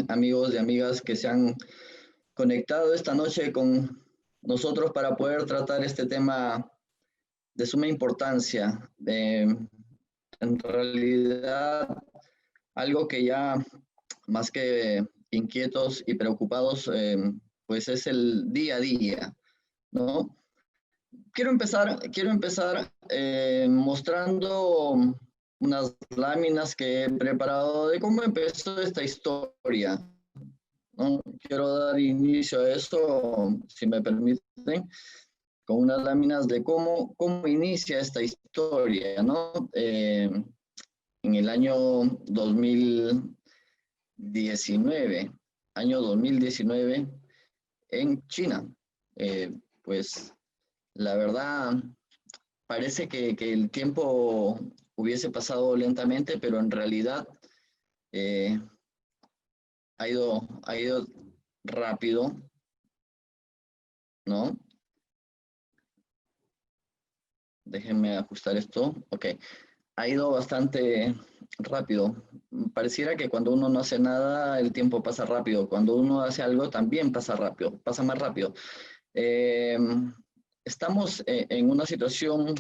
están, amigos y amigas que se han conectado esta noche con nosotros para poder tratar este tema de suma importancia? En realidad, algo que ya más que inquietos y preocupados, pues es el día a día, ¿no? Quiero empezar mostrando unas láminas que he preparado de cómo empezó esta historia, ¿no? Quiero dar inicio a eso, si me permiten, con unas láminas de cómo inicia esta historia, ¿no? En el año 2019 en China. Pues la verdad, parece que el tiempo hubiese pasado lentamente, pero en realidad eh, ha ido rápido, ¿no? Déjenme ajustar esto. Ok, ha ido bastante rápido. Pareciera que cuando uno no hace nada, el tiempo pasa rápido. Cuando uno hace algo, también pasa rápido, pasa más rápido. Eh, Estamos en una situación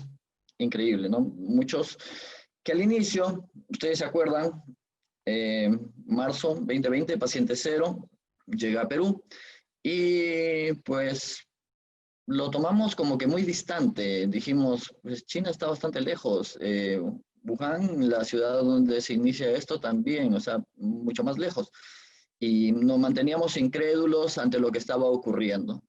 increíble, ¿no? Muchos que al inicio, ustedes se acuerdan, marzo 2020, paciente cero, llega a Perú y pues lo tomamos como que muy distante. Dijimos, pues China está bastante lejos. Wuhan, la ciudad donde se inicia esto, también, o sea, mucho más lejos. Y nos manteníamos incrédulos ante lo que estaba ocurriendo.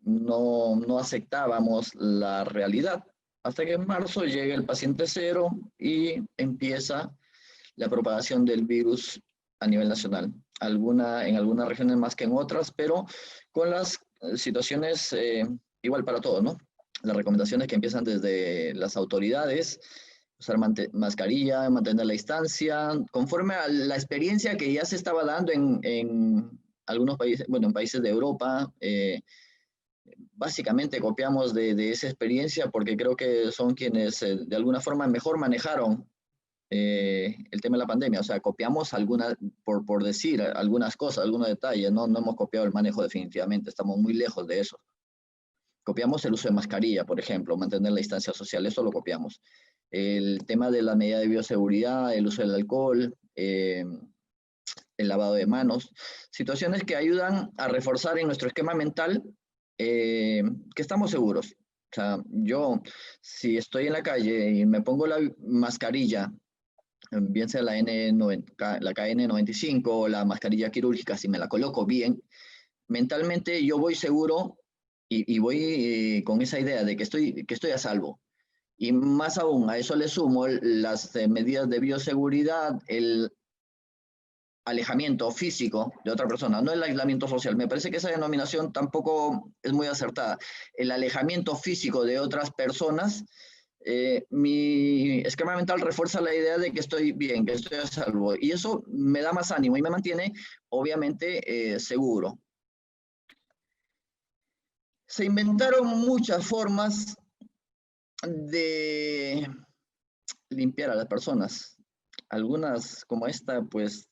No aceptábamos la realidad. Hasta que en marzo llega el paciente cero y empieza la propagación del virus a nivel nacional. En algunas regiones más que en otras, pero con las situaciones igual para todos, ¿no? Las recomendaciones que empiezan desde las autoridades, usar mascarilla, mantener la distancia, conforme a la experiencia que ya se estaba dando en algunos países, bueno, en países de Europa. Básicamente copiamos de esa experiencia porque creo que son quienes de alguna forma mejor manejaron el tema de la pandemia. O sea, copiamos por decir algunas cosas, algunos detalles, no hemos copiado el manejo definitivamente, estamos muy lejos de eso. Copiamos el uso de mascarilla, por ejemplo, mantener la distancia social, eso lo copiamos. El tema de la medida de bioseguridad, el uso del alcohol, el lavado de manos, situaciones que ayudan a reforzar en nuestro esquema mental que estamos seguros. O sea, yo, si estoy en la calle y me pongo la mascarilla, bien sea la KN95 o la mascarilla quirúrgica, si me la coloco bien, mentalmente yo voy seguro y voy con esa idea de que estoy a salvo. Y más aún, a eso le sumo las medidas de bioseguridad, el alejamiento físico de otra persona, no el aislamiento social. Me parece que esa denominación tampoco es muy acertada. El alejamiento físico de otras personas, mi esquema mental refuerza la idea de que estoy bien, que estoy a salvo, y eso me da más ánimo y me mantiene, obviamente, seguro. Se inventaron muchas formas de limpiar a las personas. Algunas como esta, pues,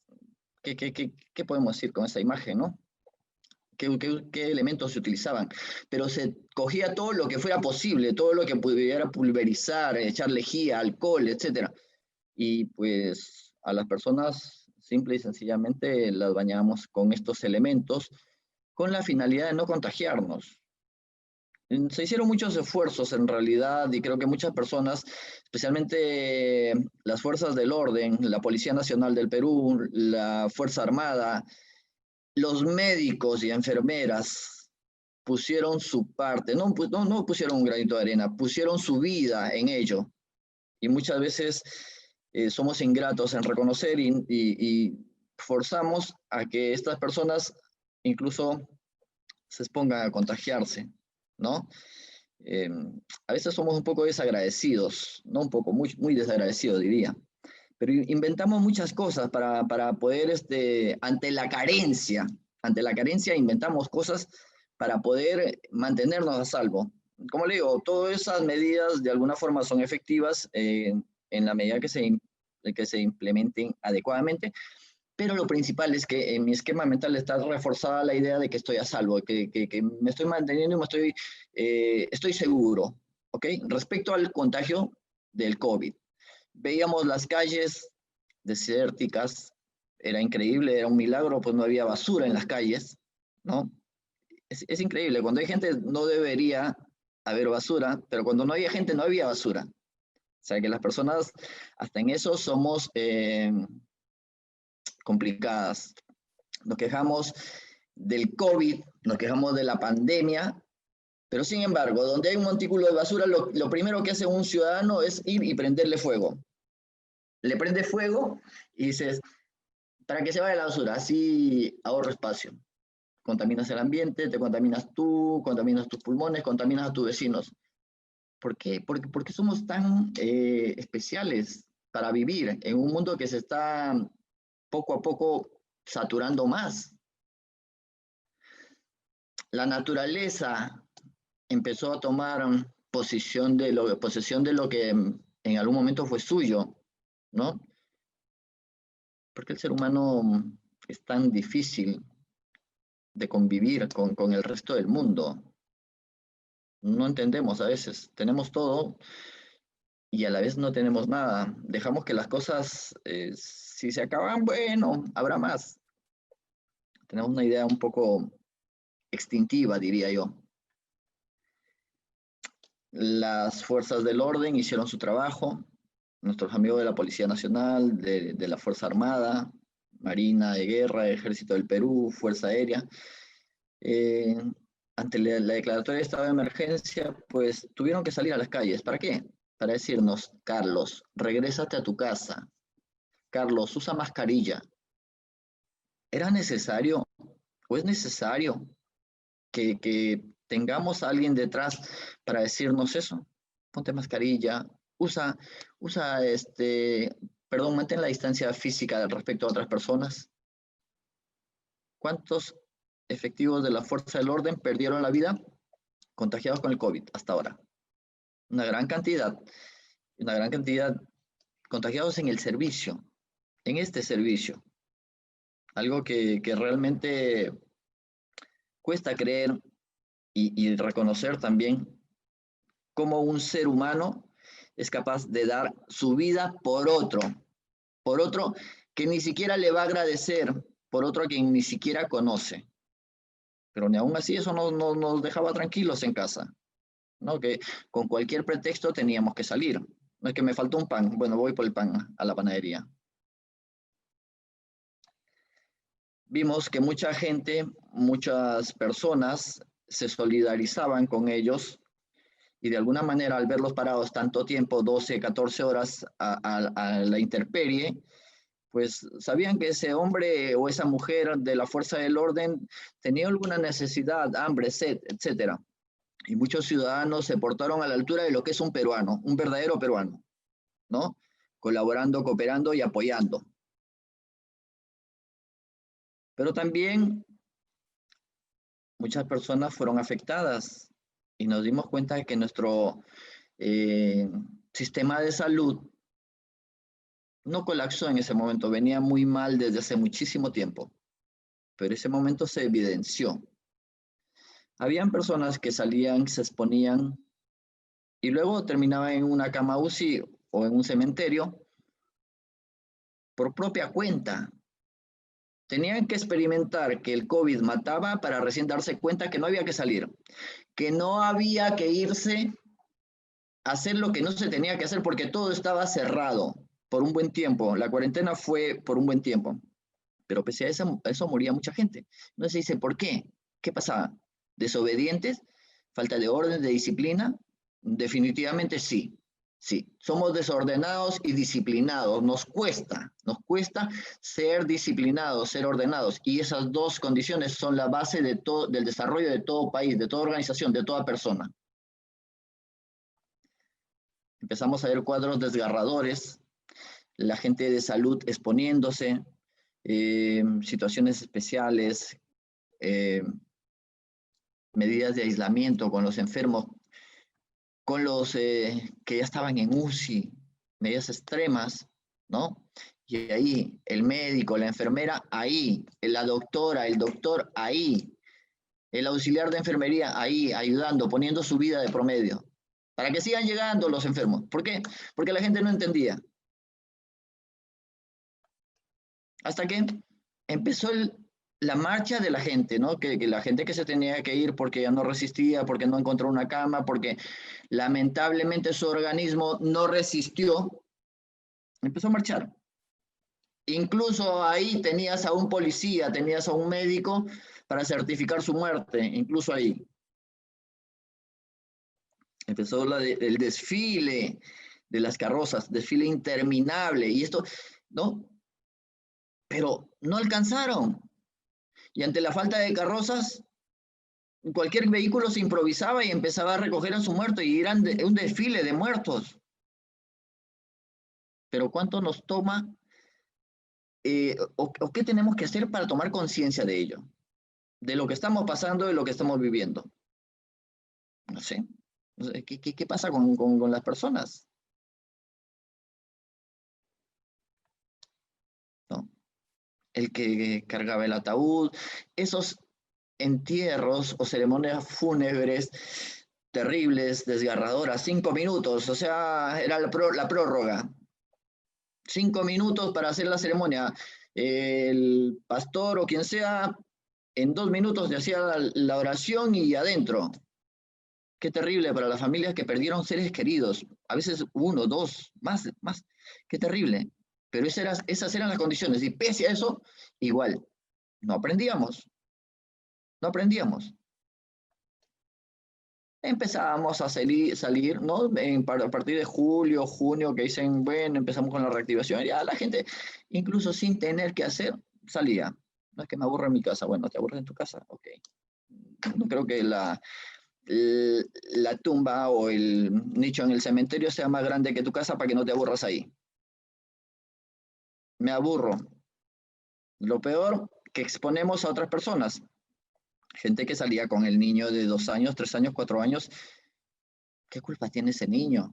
¿qué podemos decir con esta imagen, no? ¿Qué elementos se utilizaban? Pero se cogía todo lo que fuera posible, todo lo que pudiera pulverizar, echar lejía, alcohol, etc. Y pues a las personas simple y sencillamente las bañábamos con estos elementos con la finalidad de no contagiarnos. Se hicieron muchos esfuerzos en realidad y creo que muchas personas, especialmente las fuerzas del orden, la Policía Nacional del Perú, la Fuerza Armada, los médicos y enfermeras pusieron su parte, no pusieron un granito de arena, pusieron su vida en ello. Y muchas veces somos ingratos en reconocer y forzamos a que estas personas incluso se expongan a contagiarse, ¿no? Eh, a veces somos un poco desagradecidos, no un poco, muy desagradecidos diría, pero inventamos muchas cosas para poder, ante la carencia inventamos cosas para poder mantenernos a salvo. Como le digo, todas esas medidas de alguna forma son efectivas en la medida que se implementen adecuadamente, Pero lo principal es que en mi esquema mental está reforzada la idea de que estoy a salvo, que me estoy manteniendo y estoy seguro, ¿ok? Respecto al contagio del COVID, veíamos las calles desérticas, era increíble, era un milagro, pues no había basura en las calles, ¿no? Es increíble, cuando hay gente no debería haber basura, pero cuando no había gente no había basura. O sea que las personas, hasta en eso somos complicadas. Nos quejamos del COVID, nos quejamos de la pandemia, pero sin embargo, donde hay un montículo de basura, lo primero que hace un ciudadano es ir y prenderle fuego. Le prende fuego y dices, para que se vaya la basura, así ahorro espacio. Contaminas el ambiente, te contaminas tú, contaminas tus pulmones, contaminas a tus vecinos. ¿Por qué? Porque somos tan especiales para vivir en un mundo que se está poco a poco saturando más. La naturaleza empezó a tomar posesión de lo que en algún momento fue suyo, ¿no? Porque el ser humano es tan difícil de convivir con el resto del mundo. No entendemos a veces, tenemos todo y a la vez no tenemos nada. Dejamos que las cosas, si se acaban, bueno, habrá más. Tenemos una idea un poco extintiva, diría yo. Las fuerzas del orden hicieron su trabajo, nuestros amigos de la Policía Nacional, de la Fuerza Armada, Marina de Guerra, Ejército del Perú, Fuerza Aérea. Eh, ante la declaratoria de estado de emergencia, pues tuvieron que salir a las calles. ¿Para qué? Para decirnos, Carlos, regrésate a tu casa. Carlos, usa mascarilla. ¿Era necesario o es necesario que tengamos a alguien detrás para decirnos eso? Ponte mascarilla, usa, mantén la distancia física respecto a otras personas. ¿Cuántos efectivos de la fuerza del orden perdieron la vida contagiados con el COVID hasta ahora? Una gran cantidad contagiados en el servicio, en este servicio. Algo que realmente cuesta creer y reconocer también cómo un ser humano es capaz de dar su vida por otro que ni siquiera le va a agradecer, por otro a quien ni siquiera conoce. Pero ni aún así eso no nos dejaba tranquilos en casa, ¿no? Que con cualquier pretexto teníamos que salir. No es que me faltó un pan, bueno, voy por el pan a la panadería. Vimos que mucha gente, muchas personas se solidarizaban con ellos y de alguna manera al verlos parados tanto tiempo, 12, 14 horas a la intemperie, pues sabían que ese hombre o esa mujer de la fuerza del orden tenía alguna necesidad, hambre, sed, etcétera. Y muchos ciudadanos se portaron a la altura de lo que es un peruano, un verdadero peruano, ¿no? Colaborando, cooperando y apoyando. Pero también muchas personas fueron afectadas y nos dimos cuenta de que nuestro sistema de salud no colapsó en ese momento, venía muy mal desde hace muchísimo tiempo, pero ese momento se evidenció. Habían personas que salían, se exponían y luego terminaban en una cama UCI o en un cementerio por propia cuenta. Tenían que experimentar que el COVID mataba para recién darse cuenta que no había que salir, que no había que irse a hacer lo que no se tenía que hacer porque todo estaba cerrado por un buen tiempo. La cuarentena fue por un buen tiempo, pero pese a eso moría mucha gente. No se dice por qué. ¿Qué pasaba? ¿Desobedientes? ¿Falta de orden, de disciplina? Definitivamente sí. Sí, somos desordenados y disciplinados. Nos cuesta ser disciplinados, ser ordenados. Y esas dos condiciones son la base de del desarrollo de todo país, de toda organización, de toda persona. Empezamos a ver cuadros desgarradores, la gente de salud exponiéndose, situaciones especiales, medidas de aislamiento con los enfermos, con los que ya estaban en UCI, medidas extremas, ¿no? Y ahí, el médico, la enfermera, ahí, la doctora, el doctor, ahí, el auxiliar de enfermería, ahí, ayudando, poniendo su vida de promedio, para que sigan llegando los enfermos. ¿Por qué? Porque la gente no entendía. Hasta que empezó la marcha de la gente, ¿no? Que la gente que se tenía que ir porque ya no resistía, porque no encontró una cama, porque lamentablemente su organismo no resistió, empezó a marchar. Incluso ahí tenías a un policía, tenías a un médico para certificar su muerte, incluso ahí. Empezó el desfile de las carrozas, desfile interminable, y esto, ¿no? Pero no alcanzaron. Y ante la falta de carrozas, cualquier vehículo se improvisaba y empezaba a recoger a su muerto y eran un desfile de muertos. Pero ¿cuánto nos toma o qué tenemos que hacer para tomar conciencia de ello? De lo que estamos pasando, de lo que estamos viviendo. No sé. ¿Qué pasa con las personas? ¿No? El que cargaba el ataúd, esos entierros o ceremonias fúnebres terribles, desgarradoras, 5 minutos, o sea, era la prórroga. 5 minutos para hacer la ceremonia. El pastor o quien sea, en 2 minutos te hacía la oración y adentro. Qué terrible para las familias que perdieron seres queridos, a veces uno, dos, más. Qué terrible. Pero esas eran las condiciones y pese a eso, igual, no aprendíamos, no aprendíamos. Empezábamos a salir, ¿no? A partir de julio, junio, que dicen, bueno, empezamos con la reactivación, y ya la gente, incluso sin tener que hacer, salía. No es que me aburra en mi casa, bueno, ¿te aburres en tu casa? Ok. No creo que la tumba o el nicho en el cementerio sea más grande que tu casa para que no te aburras ahí. Me aburro. Lo peor, que exponemos a otras personas. Gente que salía con el niño de 2 años, 3 años, 4 años. ¿Qué culpa tiene ese niño?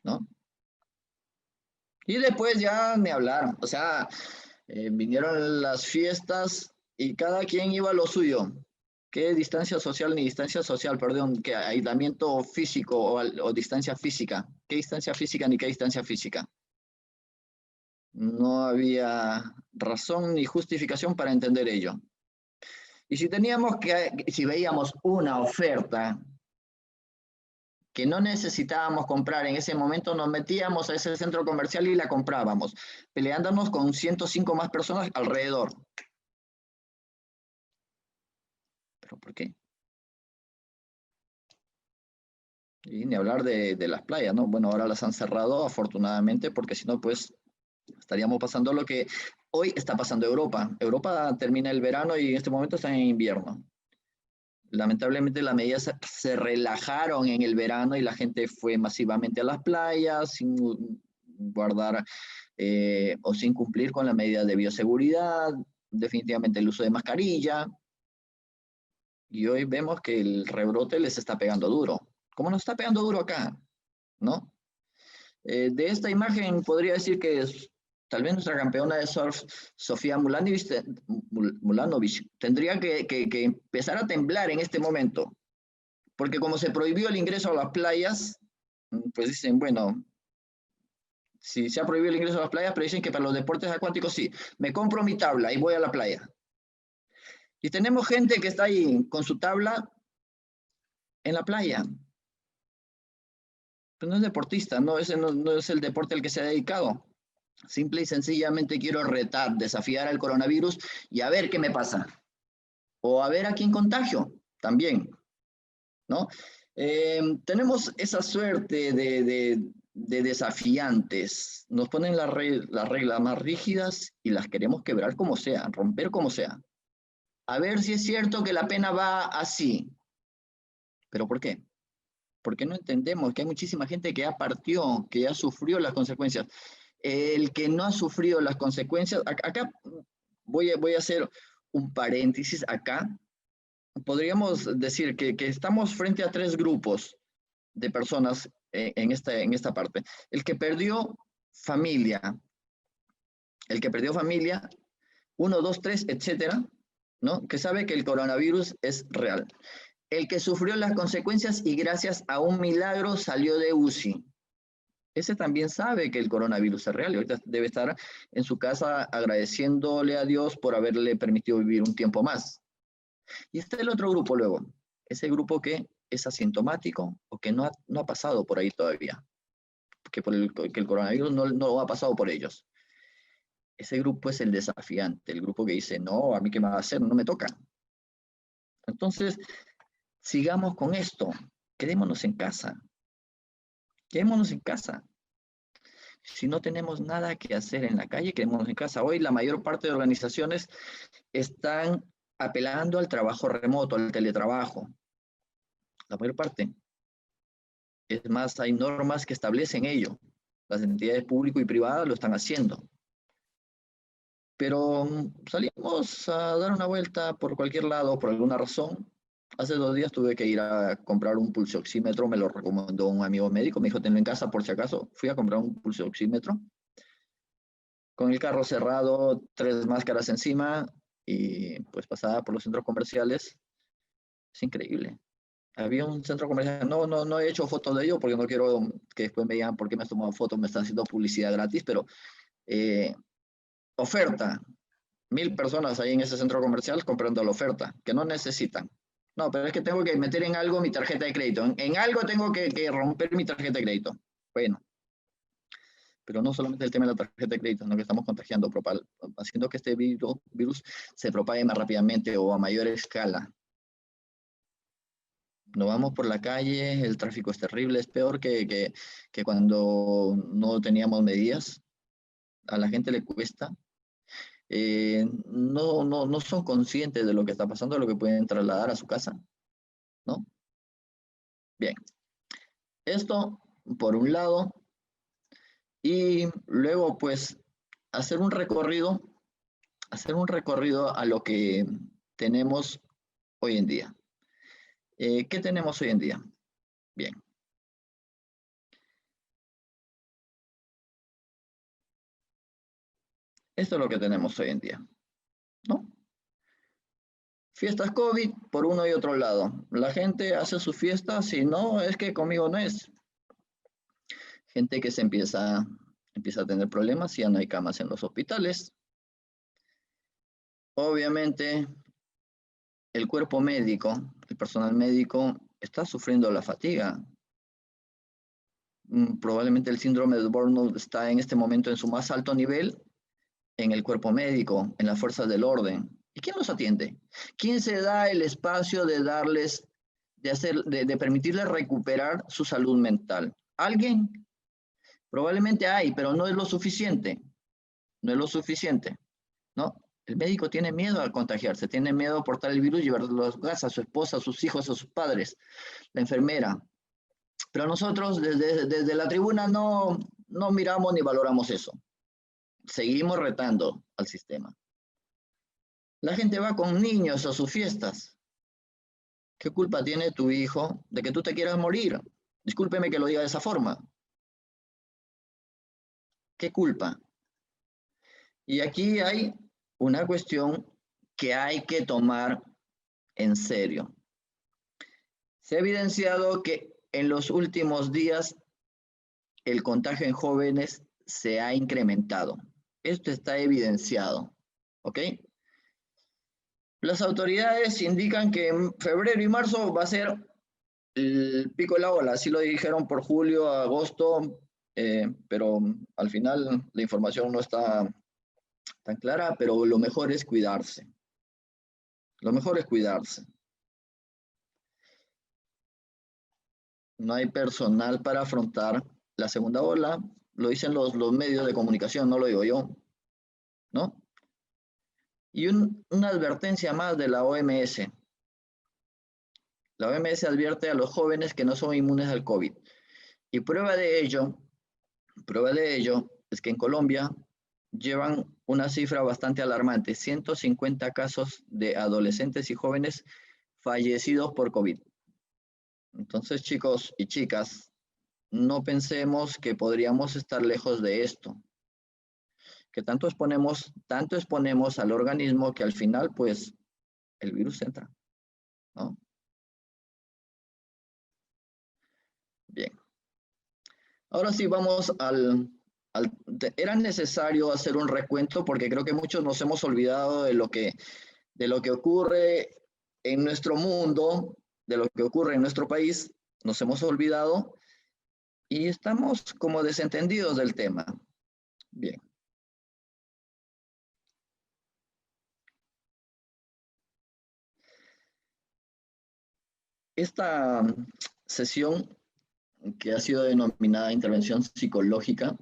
¿No? Y después ya ni hablar. O sea, vinieron las fiestas y cada quien iba a lo suyo. ¿Qué distancia social ni distancia social, perdón, qué aislamiento físico o distancia física? ¿Qué distancia física ni qué distancia física? No había razón ni justificación para entender ello. Y si veíamos una oferta que no necesitábamos comprar en ese momento, nos metíamos a ese centro comercial y la comprábamos, peleándonos con 105 más personas alrededor. ¿Pero por qué? Y ni hablar de las playas, ¿no? Bueno, ahora las han cerrado, afortunadamente, porque si no, pues estaríamos pasando lo que hoy está pasando en Europa. Europa termina el verano y en este momento está en invierno. Lamentablemente las medidas se relajaron en el verano y la gente fue masivamente a las playas sin guardar o sin cumplir con las medidas de bioseguridad, definitivamente el uso de mascarilla. Y hoy vemos que el rebrote les está pegando duro. ¿Cómo nos está pegando duro acá? ¿No? De esta imagen podría decir que tal vez nuestra campeona de surf, Sofía Mulanovich, tendría que empezar a temblar en este momento, porque como se prohibió el ingreso a las playas, pues dicen, bueno, si se ha prohibido el ingreso a las playas, pero dicen que para los deportes acuáticos sí, me compro mi tabla y voy a la playa. Y tenemos gente que está ahí con su tabla en la playa. Pues no es deportista, no, ese no es el deporte al que se ha dedicado. Simple y sencillamente quiero retar, desafiar al coronavirus y a ver qué me pasa. O a ver a quién contagio también, ¿no? Tenemos esa suerte de desafiantes. Nos ponen las reglas más rígidas y las queremos quebrar como sea, romper como sea. A ver si es cierto que la pena va así. ¿Pero por qué? Porque no entendemos que hay muchísima gente que ya partió, que ya sufrió las consecuencias. El que no ha sufrido las consecuencias, acá voy a hacer un paréntesis acá. Podríamos decir que estamos frente a tres grupos de personas en esta parte. El que perdió familia, el que perdió familia, 1, 2, 3, etcétera, ¿no? Que sabe que el coronavirus es real. El que sufrió las consecuencias y gracias a un milagro salió de UCI. Ese también sabe que el coronavirus es real y ahorita debe estar en su casa agradeciéndole a Dios por haberle permitido vivir un tiempo más. Y está el otro grupo luego, ese grupo que es asintomático o que no ha pasado por ahí todavía, que el coronavirus no ha pasado por ellos. Ese grupo es el desafiante, el grupo que dice, no, a mí qué me va a hacer, no me toca. Entonces, sigamos con esto, quedémonos en casa. Quedémonos en casa. Si no tenemos nada que hacer en la calle, quedémonos en casa. Hoy la mayor parte de organizaciones están apelando al trabajo remoto, al teletrabajo. La mayor parte. Es más, hay normas que establecen ello. Las entidades públicas y privadas lo están haciendo. Pero salimos a dar una vuelta por cualquier lado, por alguna razón. Hace 2 días tuve que ir a comprar un pulsioxímetro, me lo recomendó un amigo médico, me dijo, tenlo en casa por si acaso. Fui a comprar un pulsioxímetro. Con el carro cerrado, 3 máscaras encima y pues pasaba por los centros comerciales. Es increíble. Había un centro comercial, no he hecho fotos de ello porque no quiero que después me digan por qué me has tomado fotos, me están haciendo publicidad gratis, pero oferta, 1000 personas ahí en ese centro comercial comprando la oferta, que no necesitan. No, pero es que tengo que meter en algo mi tarjeta de crédito. En algo tengo que romper mi tarjeta de crédito. Bueno, pero no solamente el tema de la tarjeta de crédito, sino que estamos contagiando, haciendo que este virus se propague más rápidamente o a mayor escala. Nos vamos por la calle, el tráfico es terrible, es peor que cuando no teníamos medidas. A la gente le cuesta. No son conscientes de lo que está pasando, de lo que pueden trasladar a su casa, ¿no? Bien, esto por un lado, y luego pues hacer un recorrido a lo que tenemos hoy en día. ¿Qué tenemos hoy en día? Bien. Esto es lo que tenemos hoy en día, ¿no? Fiestas COVID por uno y otro lado. La gente hace sus fiestas y no, es que conmigo no es. Gente que empieza a tener problemas, ya no hay camas en los hospitales. Obviamente, el cuerpo médico, el personal médico, está sufriendo la fatiga. Probablemente el síndrome de burnout está en este momento en su más alto nivel en el cuerpo médico, en las fuerzas del orden. ¿Y quién los atiende? ¿Quién se da el espacio de darles, de permitirles recuperar su salud mental? ¿Alguien? Probablemente hay, pero no es lo suficiente. No es lo suficiente, ¿no? El médico tiene miedo a contagiarse, tiene miedo a portar el virus y llevarlo a su casa, a su esposa, a sus hijos, a sus padres, la enfermera. Pero nosotros desde la tribuna no miramos ni valoramos eso. Seguimos retando al sistema. La gente va con niños a sus fiestas. ¿Qué culpa tiene tu hijo de que tú te quieras morir? Discúlpeme que lo diga de esa forma. ¿Qué culpa? Y aquí hay una cuestión que hay que tomar en serio. Se ha evidenciado que en los últimos días el contagio en jóvenes se ha incrementado. Esto está evidenciado, ¿ok? Las autoridades indican que en febrero y marzo va a ser el pico de la ola, así lo dijeron por julio, agosto, pero al final la información no está tan clara, pero lo mejor es cuidarse. Lo mejor es cuidarse. No hay personal para afrontar la segunda ola, lo dicen los medios de comunicación, no lo digo yo, ¿no? Y una advertencia más de la OMS. La OMS advierte a los jóvenes que no son inmunes al COVID. Y prueba de ello es que en Colombia llevan una cifra bastante alarmante, 150 casos de adolescentes y jóvenes fallecidos por COVID. Entonces, chicos y chicas, no pensemos que podríamos estar lejos de esto, que tanto exponemos al organismo que al final, pues, el virus entra, ¿no? Bien. Ahora sí, vamos era necesario hacer un recuento porque creo que muchos nos hemos olvidado de lo que ocurre en nuestro mundo, de lo que ocurre en nuestro país, nos hemos olvidado y estamos como desentendidos del tema. Bien. Esta sesión que ha sido denominada intervención psicológica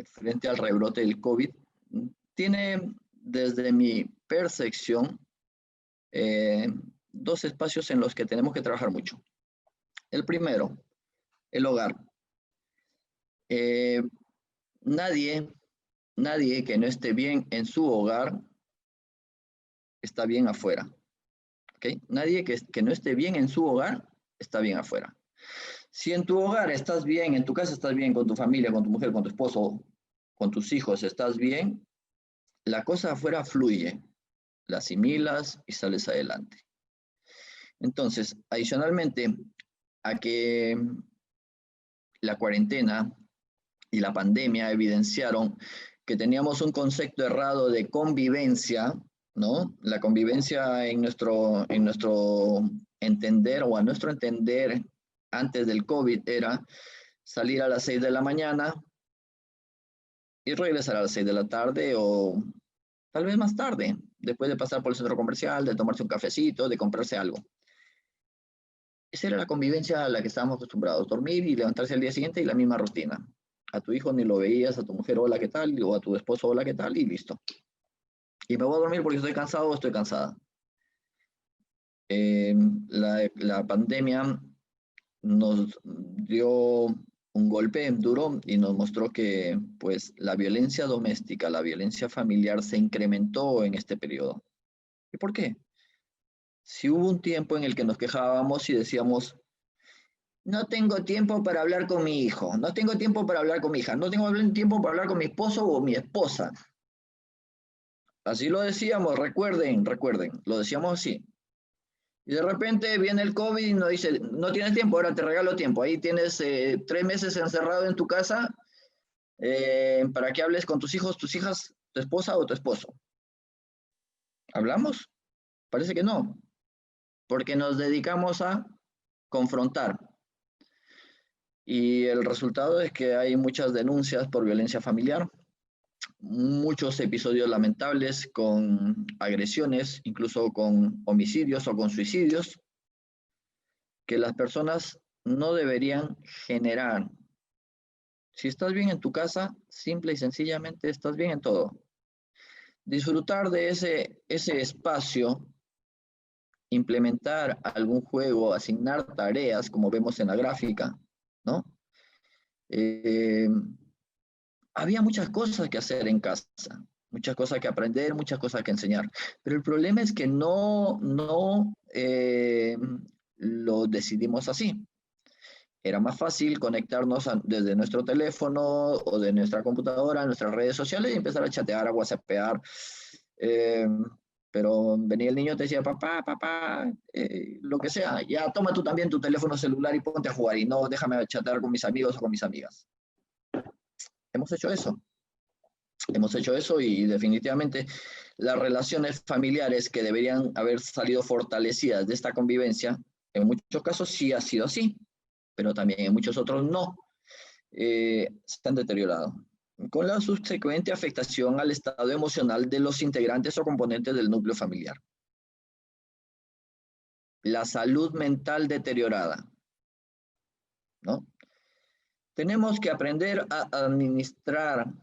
frente al rebrote del COVID, tiene desde mi percepción eh, dos espacios en los que tenemos que trabajar mucho. El primero, el hogar. Eh, nadie, nadie que no esté bien en su hogar está bien afuera. ¿Okay? Nadie que no esté bien en su hogar está bien afuera. Si en tu hogar estás bien, en tu casa estás bien, con tu familia, con tu mujer, con tu esposo, con tus hijos estás bien, la cosa afuera fluye, la asimilas y sales adelante. Entonces, adicionalmente a que la cuarentena y la pandemia evidenciaron que teníamos un concepto errado de convivencia, ¿no? La convivencia en nuestro entender o a nuestro entender antes del COVID era salir a las 6 de la mañana y regresar a las 6 de la tarde o tal vez más tarde, después de pasar por el centro comercial, de tomarse un cafecito, de comprarse algo. Esa era la convivencia a la que estábamos acostumbrados, dormir y levantarse al día siguiente y la misma rutina. A tu hijo ni lo veías, a tu mujer, hola, ¿qué tal? O a tu esposo, hola, ¿qué tal? Y listo. Y me voy a dormir porque estoy cansado o estoy cansada. La pandemia nos dio un golpe duro y nos mostró que pues la violencia doméstica, la violencia familiar se incrementó en este periodo. ¿Y por qué? Si hubo un tiempo en el que nos quejábamos y decíamos, no tengo tiempo para hablar con mi hijo, no tengo tiempo para hablar con mi hija, no tengo tiempo para hablar con mi esposo o mi esposa. Así lo decíamos, recuerden, lo decíamos así. Y de repente viene el COVID y nos dice, no tienes tiempo, ahora te regalo tiempo. Ahí tienes 3 meses encerrado en tu casa para que hables con tus hijos, tus hijas, tu esposa o tu esposo. ¿Hablamos? Parece que no, porque nos dedicamos a confrontar. Y el resultado es que hay muchas denuncias por violencia familiar, muchos episodios lamentables con agresiones, incluso con homicidios o con suicidios, que las personas no deberían generar. Si estás bien en tu casa, simple y sencillamente estás bien en todo. Disfrutar de ese espacio, implementar algún juego, asignar tareas, como vemos en la gráfica, ¿no? Eh, había muchas cosas que hacer en casa, muchas cosas que aprender, muchas cosas que enseñar. Pero el problema es que no lo decidimos así. Era más fácil conectarnos desde nuestro teléfono o de nuestra computadora, a nuestras redes sociales y empezar a chatear, a whatsappear. Eh, pero venía el niño y te decía, papá, papá, lo que sea, ya toma tú también tu teléfono celular y ponte a jugar y no déjame chatear con mis amigos o con mis amigas. Hemos hecho eso. Hemos hecho eso y definitivamente las relaciones familiares que deberían haber salido fortalecidas de esta convivencia, en muchos casos sí ha sido así, pero también en muchos otros no, se han deteriorado, con la subsecuente afectación al estado emocional de los integrantes o componentes del núcleo familiar. La salud mental deteriorada, ¿no? Tenemos que aprender a administrar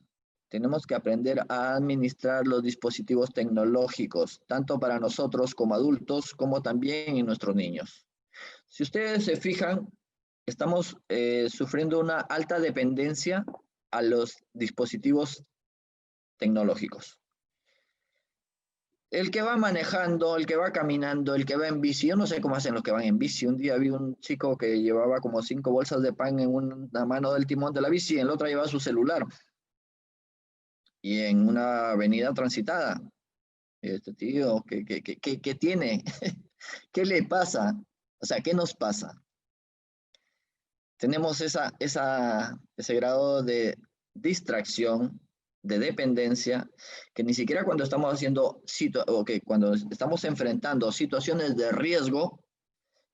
Tenemos que aprender a administrar los dispositivos tecnológicos, tanto para nosotros como adultos, como también en nuestros niños. Si ustedes se fijan, estamos sufriendo una alta dependencia a los dispositivos tecnológicos. El que va manejando, el que va caminando, el que va en bici, yo no sé cómo hacen los que van en bici. Un día vi un chico que llevaba como 5 bolsas de pan en una mano del timón de la bici y en la otra llevaba su celular y en una avenida transitada. Y este tío, ¿qué tiene? ¿Qué le pasa? O sea, ¿qué nos pasa? Tenemos ese grado de distracción, de dependencia, que ni siquiera cuando estamos haciendo, o que cuando estamos enfrentando situaciones de riesgo,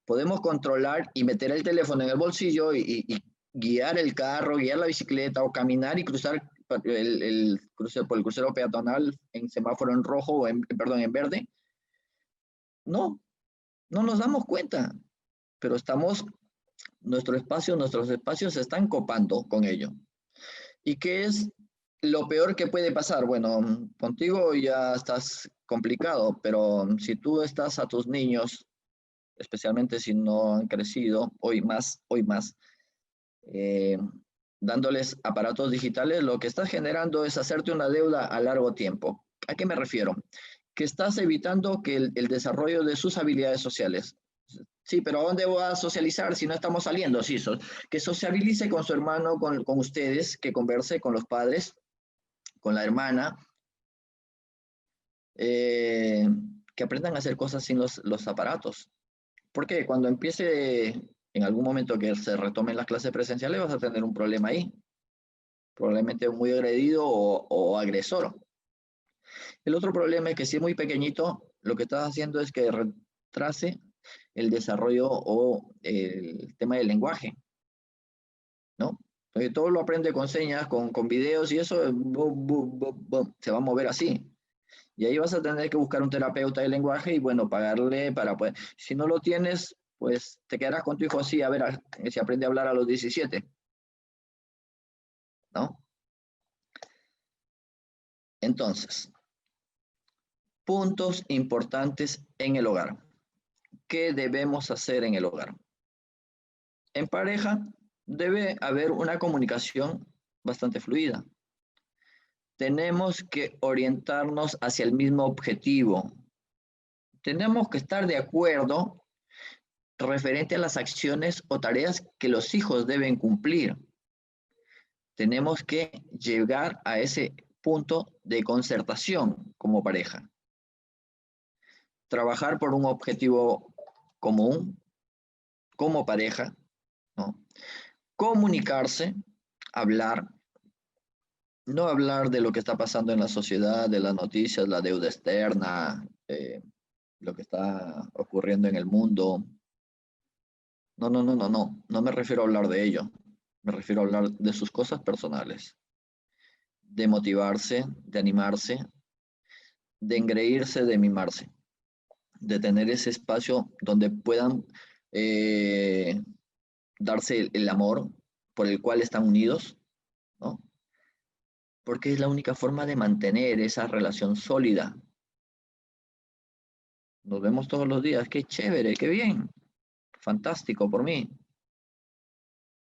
podemos controlar y meter el teléfono en el bolsillo y guiar el carro, guiar la bicicleta o caminar y cruzar por el crucero peatonal en semáforo en rojo o perdón, en verde. No, no nos damos cuenta, pero nuestros espacios se están copando con ello. ¿Y qué es lo peor que puede pasar? Bueno, contigo ya estás complicado, pero si tú estás a tus niños, especialmente si no han crecido, hoy más, eh, dándoles aparatos digitales, lo que estás generando es hacerte una deuda a largo tiempo. ¿A qué me refiero? Que estás evitando que el desarrollo de sus habilidades sociales. Sí, pero ¿a dónde va a socializar si no estamos saliendo? Sí, que sociabilice con su hermano, con ustedes, que converse con los padres, con la hermana, eh, que aprendan a hacer cosas sin los aparatos. Porque cuando empiece en algún momento que se retomen las clases presenciales vas a tener un problema ahí, probablemente muy agredido o agresor. El otro problema es que si es muy pequeñito, lo que estás haciendo es que retrase el desarrollo o el tema del lenguaje, ¿no? Porque todo lo aprende con señas, con videos y eso se va a mover así. Y ahí vas a tener que buscar un terapeuta de lenguaje y bueno, pagarle para poder. Si no lo tienes, pues te quedarás con tu hijo así, a ver si aprende a hablar a los 17, ¿no? Entonces, puntos importantes en el hogar. ¿Qué debemos hacer en el hogar? En pareja debe haber una comunicación bastante fluida. Tenemos que orientarnos hacia el mismo objetivo. Tenemos que estar de acuerdo referente a las acciones o tareas que los hijos deben cumplir. Tenemos que llegar a ese punto de concertación como pareja. Trabajar por un objetivo común como pareja, ¿no? Comunicarse, hablar, no hablar de lo que está pasando en la sociedad, de las noticias, la deuda externa, lo que está ocurriendo en el mundo. No me refiero a hablar de ello. Me refiero a hablar de sus cosas personales, de motivarse, de animarse, de engreírse, de mimarse, de tener ese espacio donde puedan eh, darse el amor por el cual están unidos, ¿no? Porque es la única forma de mantener esa relación sólida. Nos vemos todos los días, qué chévere, qué bien, fantástico por mí.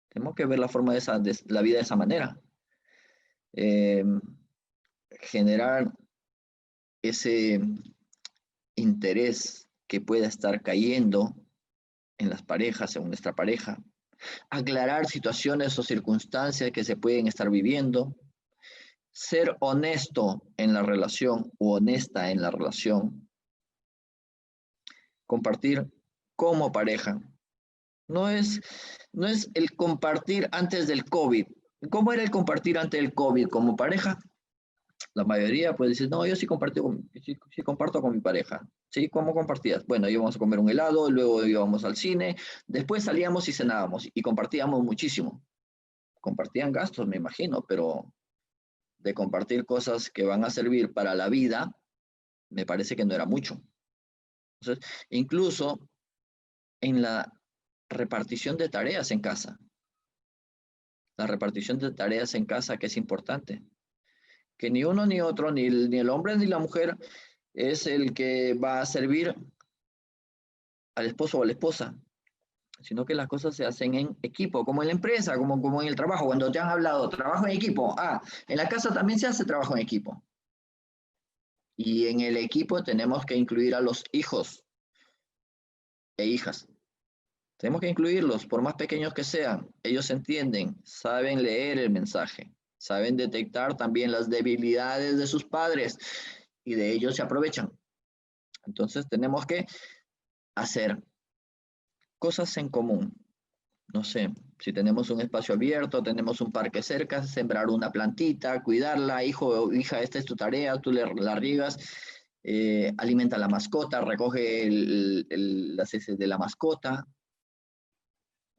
Tenemos que ver la forma de la vida de esa manera. Eh, Generar ese interés que pueda estar cayendo en las parejas, en nuestra pareja, aclarar situaciones o circunstancias que se pueden estar viviendo, ser honesto en la relación o honesta en la relación, compartir como pareja. No es, no es el compartir antes del COVID. ¿Cómo era el compartir antes del COVID como pareja? La mayoría puede decir, no, yo sí comparto con mi pareja. ¿Sí? ¿Cómo compartías? Bueno, íbamos a comer un helado, luego íbamos al cine, después salíamos y cenábamos y compartíamos muchísimo. Compartían gastos, me imagino, pero de compartir cosas que van a servir para la vida, me parece que no era mucho. Entonces, incluso en la repartición de tareas en casa, la repartición de tareas en casa que es importante, que ni uno ni otro, ni el hombre ni la mujer es el que va a servir al esposo o a la esposa, sino que las cosas se hacen en equipo, como en la empresa, como en el trabajo, cuando te han hablado, trabajo en equipo, en la casa también se hace trabajo en equipo. Y en el equipo tenemos que incluir a los hijos e hijas. Tenemos que incluirlos, por más pequeños que sean. Ellos entienden, saben leer el mensaje, saben detectar también las debilidades de sus padres y de ellos se aprovechan. Entonces tenemos que hacer cosas en común. No sé, si tenemos un espacio abierto, tenemos un parque cerca, sembrar una plantita, cuidarla, hijo o hija, esta es tu tarea, tú la riegas, alimenta a la mascota, recoge las heces de la mascota,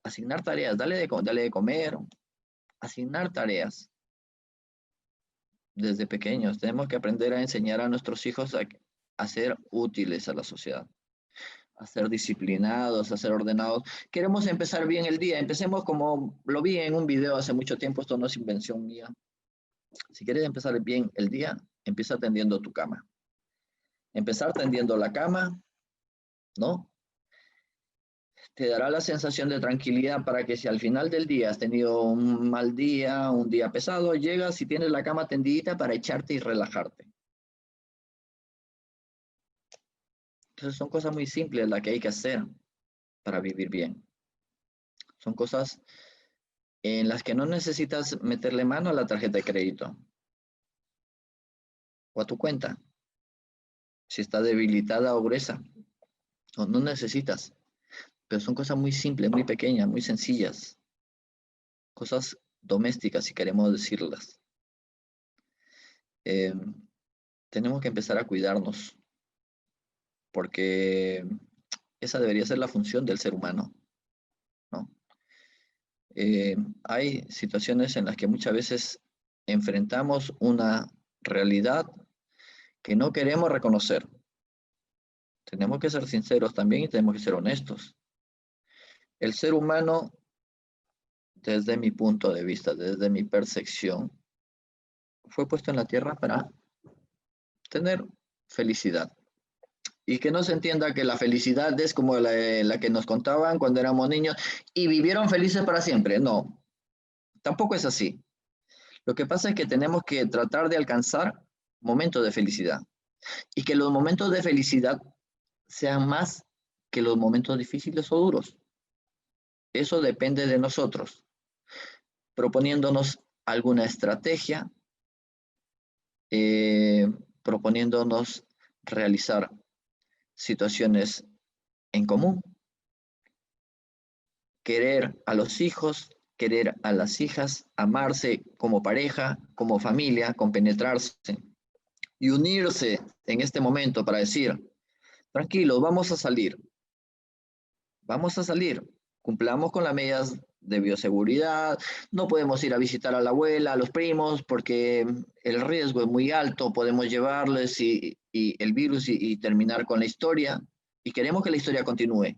asignar tareas, dale de comer, asignar tareas desde pequeños. Tenemos que aprender a enseñar a nuestros hijos a ser útiles a la sociedad, a ser disciplinados, a ser ordenados. Queremos empezar bien el día. Empecemos como lo vi en un video hace mucho tiempo, esto no es invención mía. Si quieres empezar bien el día, empieza tendiendo tu cama. Empezar tendiendo la cama, ¿no? Te dará la sensación de tranquilidad para que si al final del día has tenido un mal día, un día pesado, llegas y tienes la cama tendidita para echarte y relajarte. Entonces son cosas muy simples las que hay que hacer para vivir bien. Son cosas en las que no necesitas meterle mano a la tarjeta de crédito o a tu cuenta, si está debilitada o gruesa, o no necesitas, pero son cosas muy simples, muy pequeñas, muy sencillas, cosas domésticas si queremos decirlas. Eh, tenemos que empezar a cuidarnos, porque esa debería ser la función del ser humano, ¿no? Hay situaciones en las que muchas veces enfrentamos una realidad que no queremos reconocer. Tenemos que ser sinceros también y tenemos que ser honestos. El ser humano, desde mi punto de vista, desde mi percepción, fue puesto en la tierra para tener felicidad. Y que no se entienda que la felicidad es como la que nos contaban cuando éramos niños y vivieron felices para siempre. No, tampoco es así. Lo que pasa es que tenemos que tratar de alcanzar momentos de felicidad y que los momentos de felicidad sean más que los momentos difíciles o duros. Eso depende de nosotros, proponiéndonos alguna estrategia, proponiéndonos realizar situaciones en común, querer a los hijos, querer a las hijas, amarse como pareja, como familia, compenetrarse y unirse en este momento para decir, tranquilos, vamos a salir, cumplamos con las medidas de bioseguridad, no podemos ir a visitar a la abuela, a los primos, porque el riesgo es muy alto, podemos llevarles y el virus y terminar con la historia, y queremos que la historia continúe.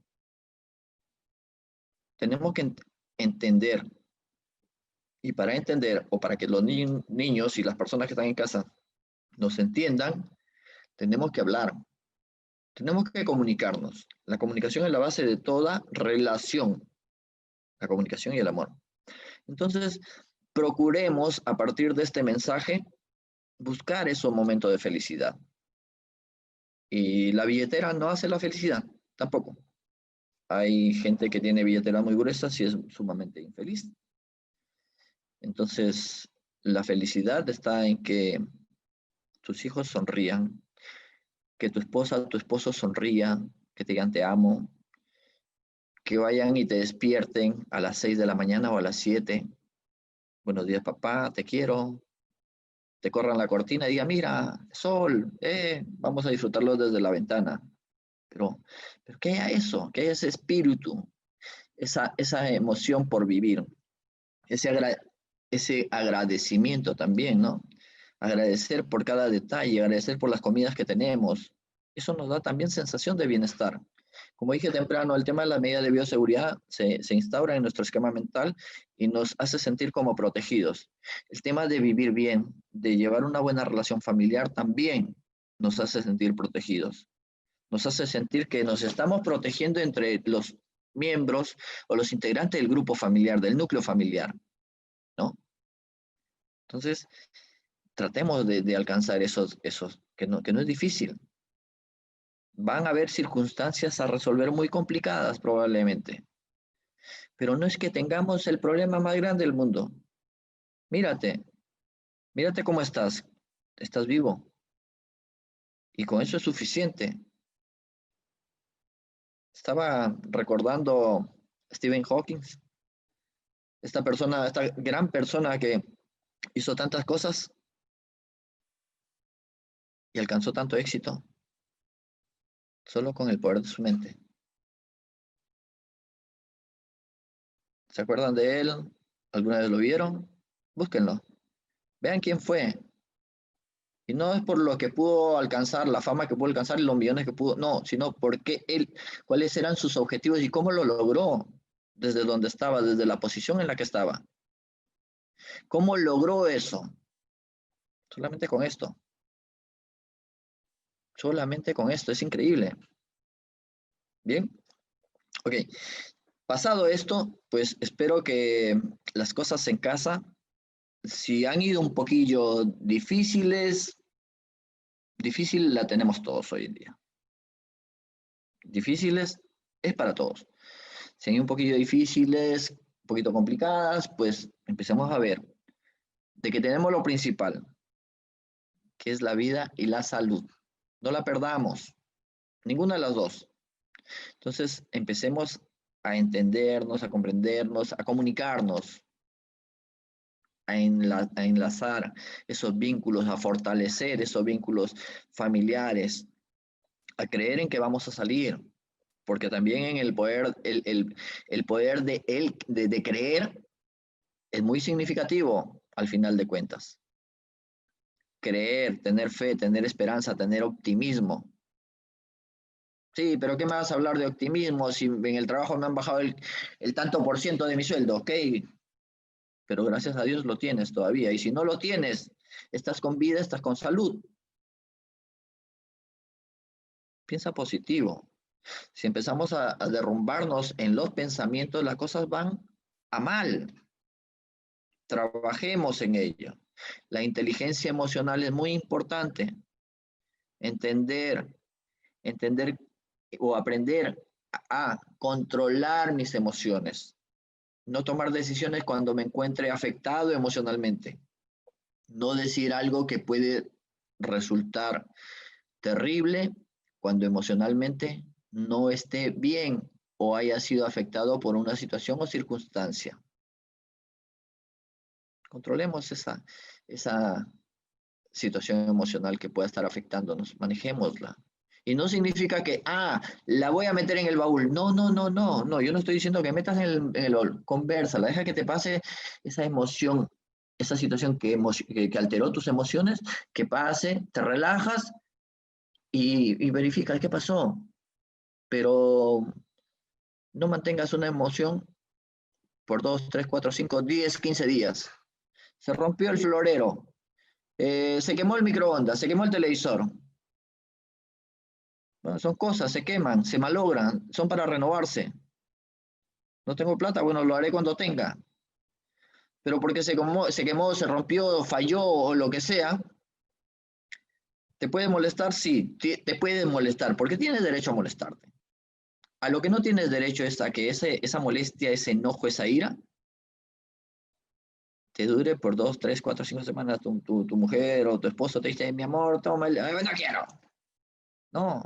Tenemos que entender, y para entender, o para que los niños y las personas que están en casa nos entiendan, tenemos que hablar, tenemos que comunicarnos. La comunicación es la base de toda relación, la comunicación y el amor. Entonces, procuremos a partir de este mensaje buscar esos momentos de felicidad. Y la billetera no hace la felicidad, tampoco. Hay gente que tiene billeteras muy gruesas y es sumamente infeliz. Entonces, la felicidad está en que tus hijos sonrían, que tu esposa, tu esposo sonrían, que te digan te amo, que vayan y te despierten a las 6 de la mañana o a las 7. Buenos días, papá, te quiero. Te corran la cortina y digan, mira, sol, vamos a disfrutarlo desde la ventana. Pero ¿qué hay eso? ¿Qué hay ese espíritu? Esa emoción por vivir, ese agradecimiento también, ¿no? Agradecer por cada detalle, agradecer por las comidas que tenemos. Eso nos da también sensación de bienestar. Como dije temprano, el tema de la medida de bioseguridad se instaura en nuestro esquema mental y nos hace sentir como protegidos. El tema de vivir bien, de llevar una buena relación familiar también nos hace sentir protegidos. Nos hace sentir que nos estamos protegiendo entre los miembros o los integrantes del grupo familiar, del núcleo familiar, ¿no? Entonces, tratemos de alcanzar esos que no es difícil. Van a haber circunstancias a resolver muy complicadas probablemente, pero no es que tengamos el problema más grande del mundo. Mírate, mírate cómo estás vivo y con eso es suficiente. Estaba recordando a Stephen Hawking, esta gran persona que hizo tantas cosas y alcanzó tanto éxito solo con el poder de su mente. ¿Se acuerdan de él? ¿Alguna vez lo vieron? Búsquenlo. Vean quién fue. Y no es por lo que pudo alcanzar, la fama que pudo alcanzar y los millones que pudo, no, sino porque él, cuáles eran sus objetivos y cómo lo logró desde donde estaba, desde la posición en la que estaba. ¿Cómo logró eso? Solamente con esto. Solamente con esto. Es increíble. Bien. Ok. Pasado esto, pues espero que las cosas en casa, si han ido un poquillo difíciles, difícil la tenemos todos hoy en día. Difíciles es para todos. Si han ido un poquillo difíciles, un poquito complicadas, pues empecemos a ver de que tenemos lo principal, que es la vida y la salud. No la perdamos, ninguna de las dos. Entonces, empecemos a entendernos, a comprendernos, a comunicarnos, a enlazar esos vínculos, a fortalecer esos vínculos familiares, a creer en que vamos a salir, porque también en el poder, el poder de creer es muy significativo al final de cuentas. Creer, tener fe, tener esperanza, tener optimismo. Sí, pero ¿qué me vas a hablar de optimismo si en el trabajo me han bajado el tanto por ciento de mi sueldo? Ok, pero gracias a Dios lo tienes todavía. Y si no lo tienes, estás con vida, estás con salud. Piensa positivo. Si empezamos a derrumbarnos en los pensamientos, las cosas van a mal. Trabajemos en ello. La inteligencia emocional es muy importante. Entender, entender o aprender a controlar mis emociones. No tomar decisiones cuando me encuentre afectado emocionalmente. No decir algo que puede resultar terrible cuando emocionalmente no esté bien o haya sido afectado por una situación o circunstancia. Controlemos esa situación emocional que pueda estar afectándonos, manejémosla. Y no significa que, la voy a meter en el baúl. No, no, no, no, no. Yo no estoy diciendo que metas en el baúl. Convérsala, deja que te pase esa emoción, esa situación que alteró tus emociones, que pase, te relajas y verifica qué pasó. Pero no mantengas una emoción por 2, 3, 4, 5, 10, 15 días. Se rompió el florero, se quemó el microondas, se quemó el televisor. Bueno, son cosas, se queman, se malogran, son para renovarse. No tengo plata, bueno, lo haré cuando tenga. Pero porque se quemó, se rompió, falló o lo que sea, ¿te puede molestar? Sí, te puede molestar, porque tienes derecho a molestarte. A lo que no tienes derecho es a que esa molestia, ese enojo, esa ira, te dure por 2, 3, 4, 5 semanas. Tu mujer o tu esposo te dice, mi amor, toma, no quiero. No,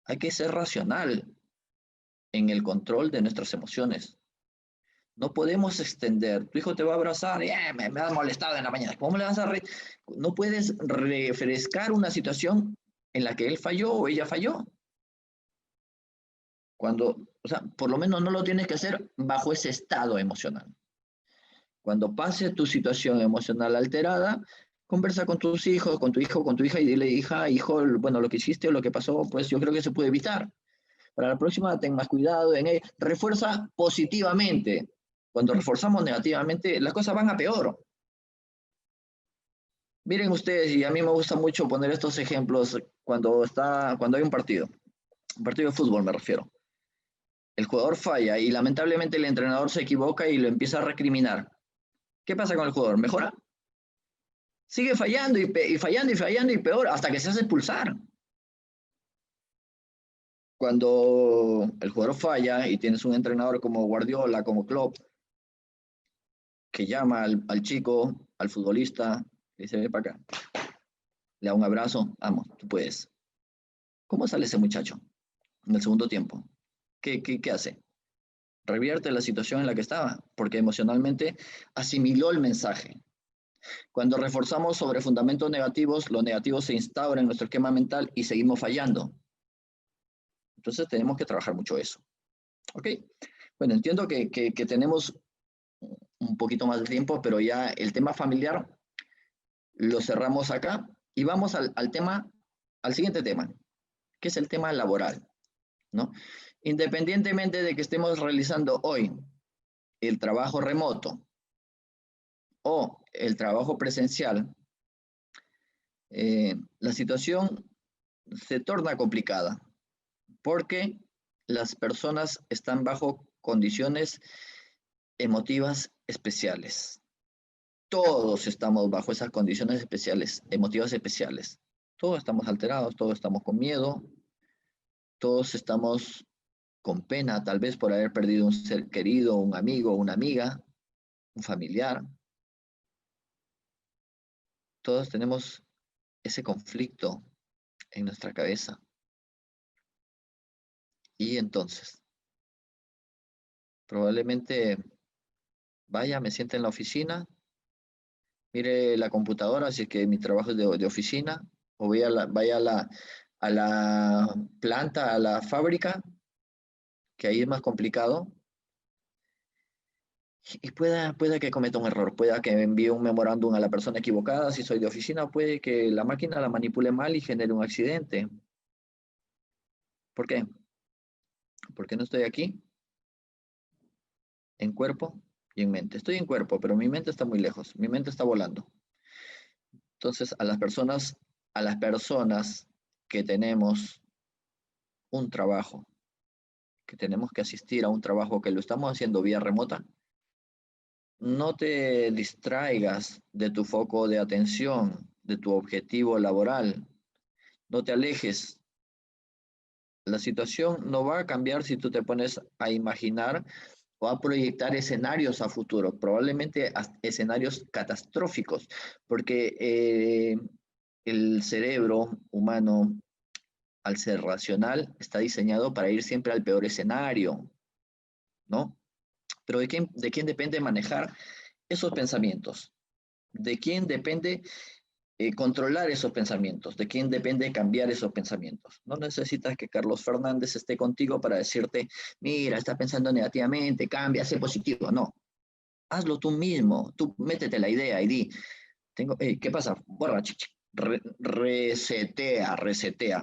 hay que ser racional en el control de nuestras emociones. No podemos extender. Tu hijo te va a abrazar, me has molestado en la mañana. ¿Cómo le vas a No puedes refrescar una situación en la que él falló o ella falló. O sea, por lo menos no lo tienes que hacer bajo ese estado emocional. Cuando pase tu situación emocional alterada, conversa con tus hijos, con tu hijo, con tu hija y dile, hija, hijo, bueno, lo que hiciste o lo que pasó, pues yo creo que se puede evitar. Para la próxima, ten más cuidado en ello. Refuerza positivamente. Cuando reforzamos negativamente, las cosas van a peor. Miren ustedes, y a mí me gusta mucho poner estos ejemplos cuando hay un partido de fútbol me refiero. El jugador falla y lamentablemente el entrenador se equivoca y lo empieza a recriminar. ¿Qué pasa con el jugador? ¿Mejora? Sigue fallando y fallando y fallando y peor, hasta que se hace expulsar. Cuando el jugador falla y tienes un entrenador como Guardiola, como Klopp, que llama al chico, al futbolista, le dice, ven para acá, le da un abrazo, vamos, tú puedes. ¿Cómo sale ese muchacho en el segundo tiempo? ¿Qué hace? Revierte la situación en la que estaba, porque emocionalmente asimiló el mensaje. Cuando reforzamos sobre fundamentos negativos, los negativos se instauran en nuestro esquema mental y seguimos fallando. Entonces tenemos que trabajar mucho eso. ¿Ok? Bueno, entiendo que tenemos un poquito más de tiempo, pero ya el tema familiar lo cerramos acá y vamos al siguiente tema, que es el tema laboral, ¿no? Independientemente de que estemos realizando hoy el trabajo remoto o el trabajo presencial, la situación se torna complicada porque las personas están bajo condiciones emotivas especiales. Todos estamos bajo esas condiciones especiales, emotivas especiales. Todos estamos alterados, todos estamos con miedo, todos estamos con pena, tal vez por haber perdido un ser querido, un amigo, una amiga, un familiar. Todos tenemos ese conflicto en nuestra cabeza. Y entonces, probablemente vaya, me siente en la oficina, mire la computadora, si es que mi trabajo es de oficina, o vaya a la planta, a la fábrica, que ahí es más complicado, y pueda que cometa un error, pueda que envíe un memorándum a la persona equivocada, si soy de oficina, puede que la máquina la manipule mal y genere un accidente. ¿Por qué? Porque no estoy aquí en cuerpo y en mente. Estoy en cuerpo, pero mi mente está muy lejos, mi mente está volando. Entonces, a las personas que tenemos un trabajo, que tenemos que asistir a un trabajo que lo estamos haciendo vía remota, no te distraigas de tu foco de atención, de tu objetivo laboral. No te alejes. La situación no va a cambiar si tú te pones a imaginar o a proyectar escenarios a futuro, probablemente escenarios catastróficos, porque el cerebro humano, al ser racional, está diseñado para ir siempre al peor escenario, ¿no? Pero de quién depende manejar esos pensamientos? ¿De quién depende controlar esos pensamientos? ¿De quién depende cambiar esos pensamientos? No necesitas que Carlos Fernández esté contigo para decirte, mira, está pensando negativamente, cambia, sé positivo. No, hazlo tú mismo. Tú métete la idea y di, ¿qué pasa? Borra, resetea,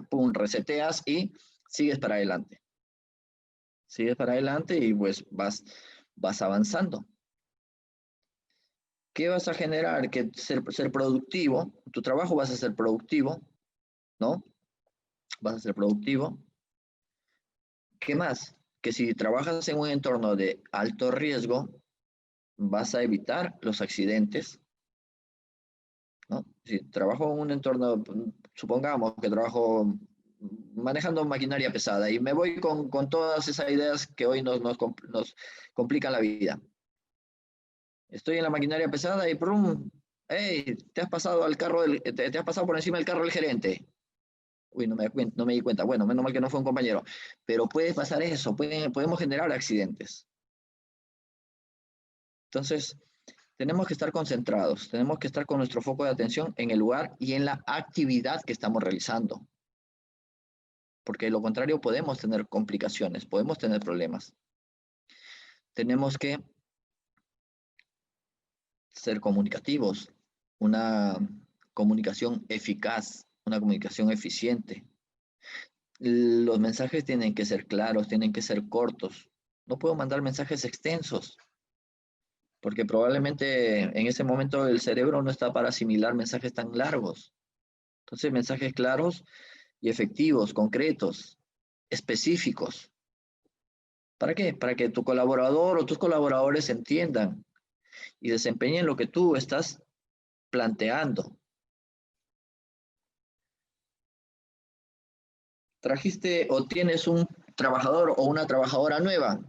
pum, reseteas y sigues para adelante. Sigues para adelante y pues vas avanzando. ¿Qué vas a generar? Que ser productivo, tu trabajo vas a ser productivo, ¿no? Vas a ser productivo. ¿Qué más? Que si trabajas en un entorno de alto riesgo, vas a evitar los accidentes, ¿no? Si trabajo en un entorno, supongamos que trabajo manejando maquinaria pesada y me voy con todas esas ideas que hoy nos complican la vida. Estoy en la maquinaria pesada y ¡prum! ¡Hey! Te has pasado te has pasado por encima del carro del gerente. Uy, no me di cuenta. Bueno, menos mal que no fue un compañero. Pero puede pasar eso, podemos generar accidentes. Entonces, tenemos que estar concentrados, tenemos que estar con nuestro foco de atención en el lugar y en la actividad que estamos realizando. Porque de lo contrario podemos tener complicaciones, podemos tener problemas. Tenemos que ser comunicativos, una comunicación eficaz, una comunicación eficiente. Los mensajes tienen que ser claros, tienen que ser cortos. No puedo mandar mensajes extensos, porque probablemente en ese momento el cerebro no está para asimilar mensajes tan largos. Entonces, mensajes claros y efectivos, concretos, específicos. ¿Para qué? Para que tu colaborador o tus colaboradores entiendan y desempeñen lo que tú estás planteando. Trajiste o tienes un trabajador o una trabajadora nueva.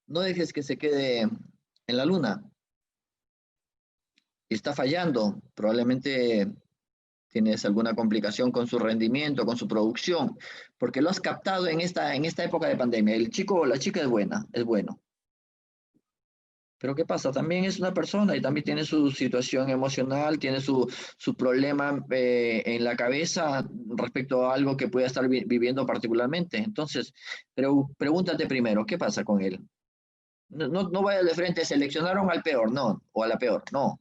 No dejes que se quede en la luna. Está fallando. Probablemente tienes alguna complicación con su rendimiento, con su producción, porque lo has captado en esta época de pandemia. El chico o la chica es bueno. Pero ¿qué pasa? También es una persona y también tiene su situación emocional, tiene su problema en la cabeza respecto a algo que pueda estar viviendo particularmente. Entonces, pregúntate primero, ¿qué pasa con él? No vayas de frente, seleccionaron al peor, no, o a la peor, no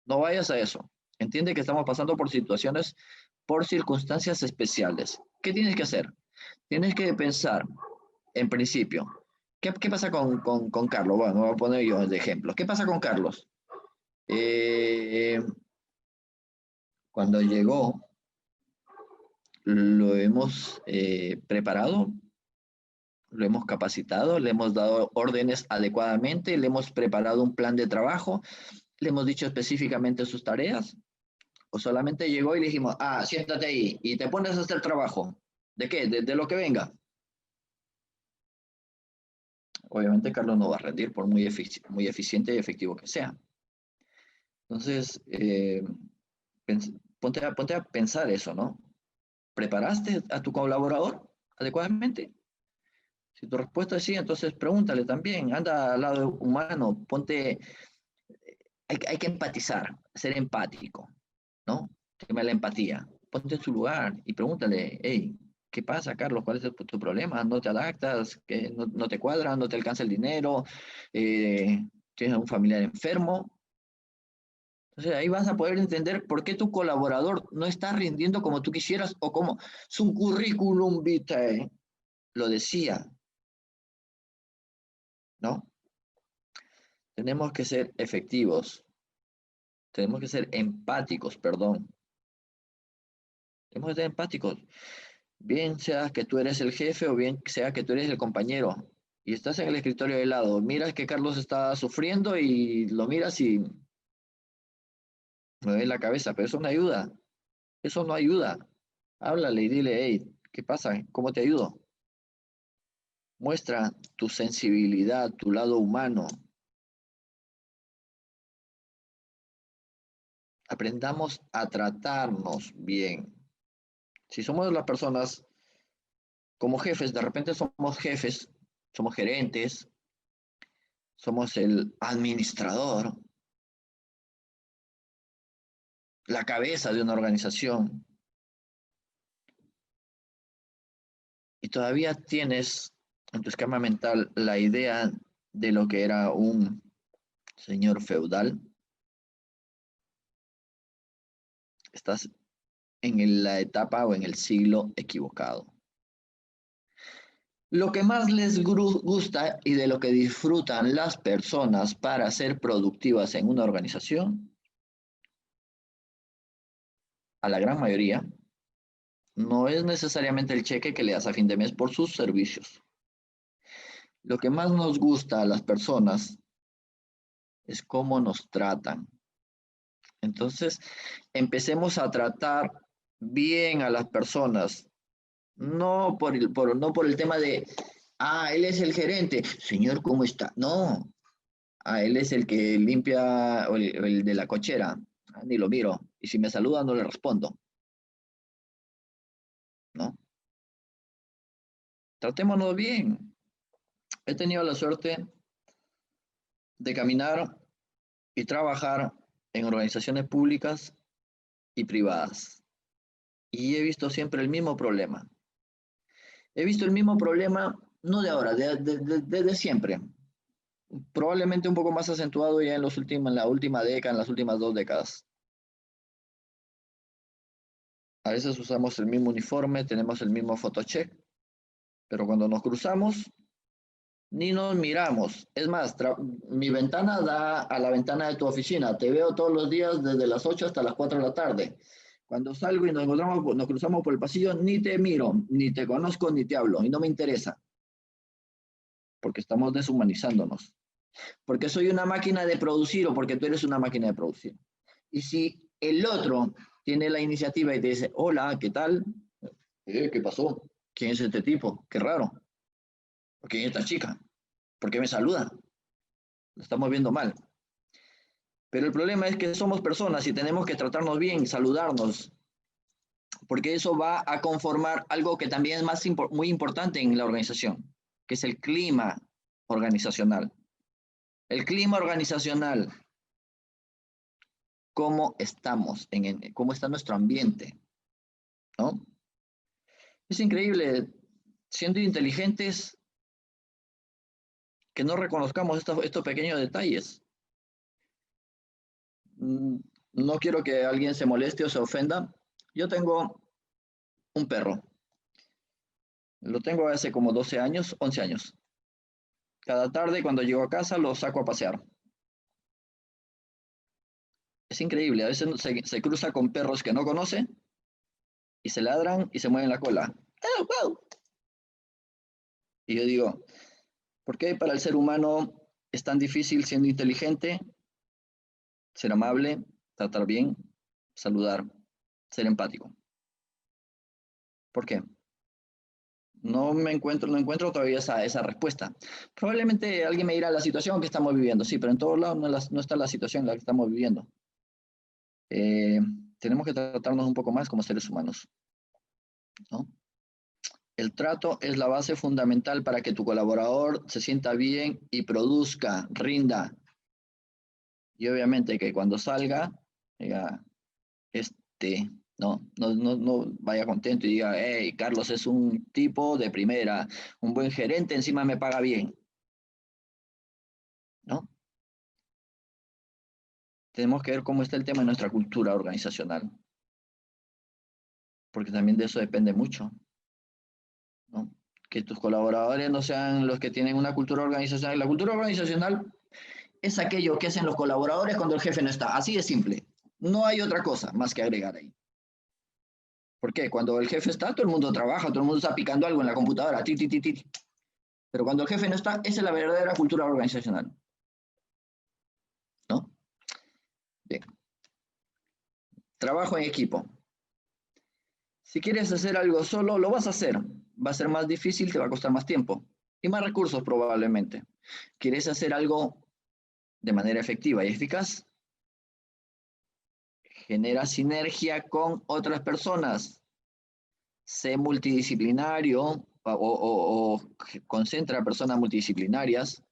vayas a eso. Entiende que estamos pasando por situaciones, por circunstancias especiales. ¿Qué tienes que hacer? Tienes que pensar, en principio, ¿qué pasa con Carlos? Bueno, voy a poner yo de ejemplo. ¿Qué pasa con Carlos? Eh, Cuando llegó, lo hemos preparado, lo hemos capacitado, le hemos dado órdenes adecuadamente, le hemos preparado un plan de trabajo, le hemos dicho específicamente sus tareas, o solamente llegó y le dijimos, siéntate ahí y te pones a hacer trabajo. ¿De qué? De lo que venga. Obviamente Carlos no va a rendir por muy eficiente y efectivo que sea. Entonces, ponte a pensar eso, ¿no? ¿Preparaste a tu colaborador adecuadamente? Si tu respuesta es sí, entonces pregúntale también, anda al lado humano, hay que empatizar, ser empático, ¿no? Tema de la empatía. Ponte en su lugar y pregúntale, hey, ¿qué pasa, Carlos? ¿Cuál es tu problema? ¿No te adaptas? ¿Que no te cuadra? ¿No te alcanza el dinero? ¿Tienes un familiar enfermo? Entonces ahí vas a poder entender por qué tu colaborador no está rindiendo como tú quisieras o como su currículum vitae lo decía, ¿no? Tenemos que ser efectivos, tenemos que ser empáticos, perdón. Tenemos que ser empáticos. Bien sea que tú eres el jefe o bien sea que tú eres el compañero y estás en el escritorio de lado, miras que Carlos está sufriendo y lo miras y mueve la cabeza, pero eso no ayuda, eso no ayuda. Háblale y dile, hey, ¿qué pasa? ¿Cómo te ayudo? Muestra tu sensibilidad, tu lado humano. Aprendamos a tratarnos bien. Si somos las personas como jefes, de repente somos jefes, somos gerentes, somos el administrador, la cabeza de una organización, y todavía tienes en tu esquema mental la idea de lo que era un señor feudal, estás en la etapa o en el siglo equivocado. Lo que más les gusta y de lo que disfrutan las personas para ser productivas en una organización, a la gran mayoría, no es necesariamente el cheque que le das a fin de mes por sus servicios. Lo que más nos gusta a las personas es cómo nos tratan. Entonces, empecemos a tratar bien a las personas, no por el tema de, él es el gerente, señor, ¿cómo está? No, él es el que limpia o el de la cochera, ni lo miro, y si me saluda no le respondo, ¿no? Tratémonos bien. He tenido la suerte de caminar y trabajar en organizaciones públicas y privadas. Y he visto siempre el mismo problema. He visto el mismo problema, no de ahora, desde siempre. Probablemente un poco más acentuado ya en la última década, en las últimas 2 décadas. A veces usamos el mismo uniforme, tenemos el mismo photocheck, pero cuando nos cruzamos, ni nos miramos. Es más, mi ventana da a la ventana de tu oficina. Te veo todos los días desde las 8 hasta las 4 de la tarde. Cuando salgo y nos cruzamos por el pasillo, ni te miro, ni te conozco, ni te hablo, y no me interesa, porque estamos deshumanizándonos. Porque soy una máquina de producir o porque tú eres una máquina de producir. Y si el otro tiene la iniciativa y te dice, hola, ¿qué tal? ¿Qué pasó? ¿Quién es este tipo? Qué raro. ¿Quién es esta chica? ¿Por qué me saluda? Lo estamos viendo mal. Pero el problema es que somos personas y tenemos que tratarnos bien, saludarnos, porque eso va a conformar algo que también es muy importante en la organización, que es el clima organizacional. El clima organizacional, cómo estamos, cómo está nuestro ambiente, ¿no? Es increíble, siendo inteligentes, que no reconozcamos estos pequeños detalles. No quiero que alguien se moleste o se ofenda. Yo tengo un perro. Lo tengo hace como 12 años, 11 años. Cada tarde cuando llego a casa lo saco a pasear. Es increíble, a veces se cruza con perros que no conoce y se ladran y se mueven la cola. ¡Au, au! Y yo digo, ¿por qué para el ser humano es tan difícil siendo inteligente ser amable, tratar bien, saludar, ser empático? ¿Por qué? No encuentro todavía esa respuesta. Probablemente alguien me dirá la situación que estamos viviendo, sí, pero en todos lados no está la situación en la que estamos viviendo. Eh, Tenemos que tratarnos un poco más como seres humanos, ¿no? El trato es la base fundamental para que tu colaborador se sienta bien y produzca, rinda. Y obviamente que cuando salga, diga, no vaya contento y diga, hey, Carlos es un tipo de primera, un buen gerente, encima me paga bien, ¿no? Tenemos que ver cómo está el tema de nuestra cultura organizacional, porque también de eso depende mucho, ¿no? Que tus colaboradores no sean los que tienen una cultura organizacional. La cultura organizacional es aquello que hacen los colaboradores cuando el jefe no está. Así de simple. No hay otra cosa más que agregar ahí. ¿Por qué? Cuando el jefe está, todo el mundo trabaja, todo el mundo está picando algo en la computadora. Ti, ti, ti, ti. Pero cuando el jefe no está, esa es la verdadera cultura organizacional, ¿no? Bien. Trabajo en equipo. Si quieres hacer algo solo, lo vas a hacer. Va a ser más difícil, te va a costar más tiempo y más recursos probablemente. ¿Quieres hacer algo de manera efectiva y eficaz? Genera sinergia con otras personas. Sé multidisciplinario o concentra personas multidisciplinarias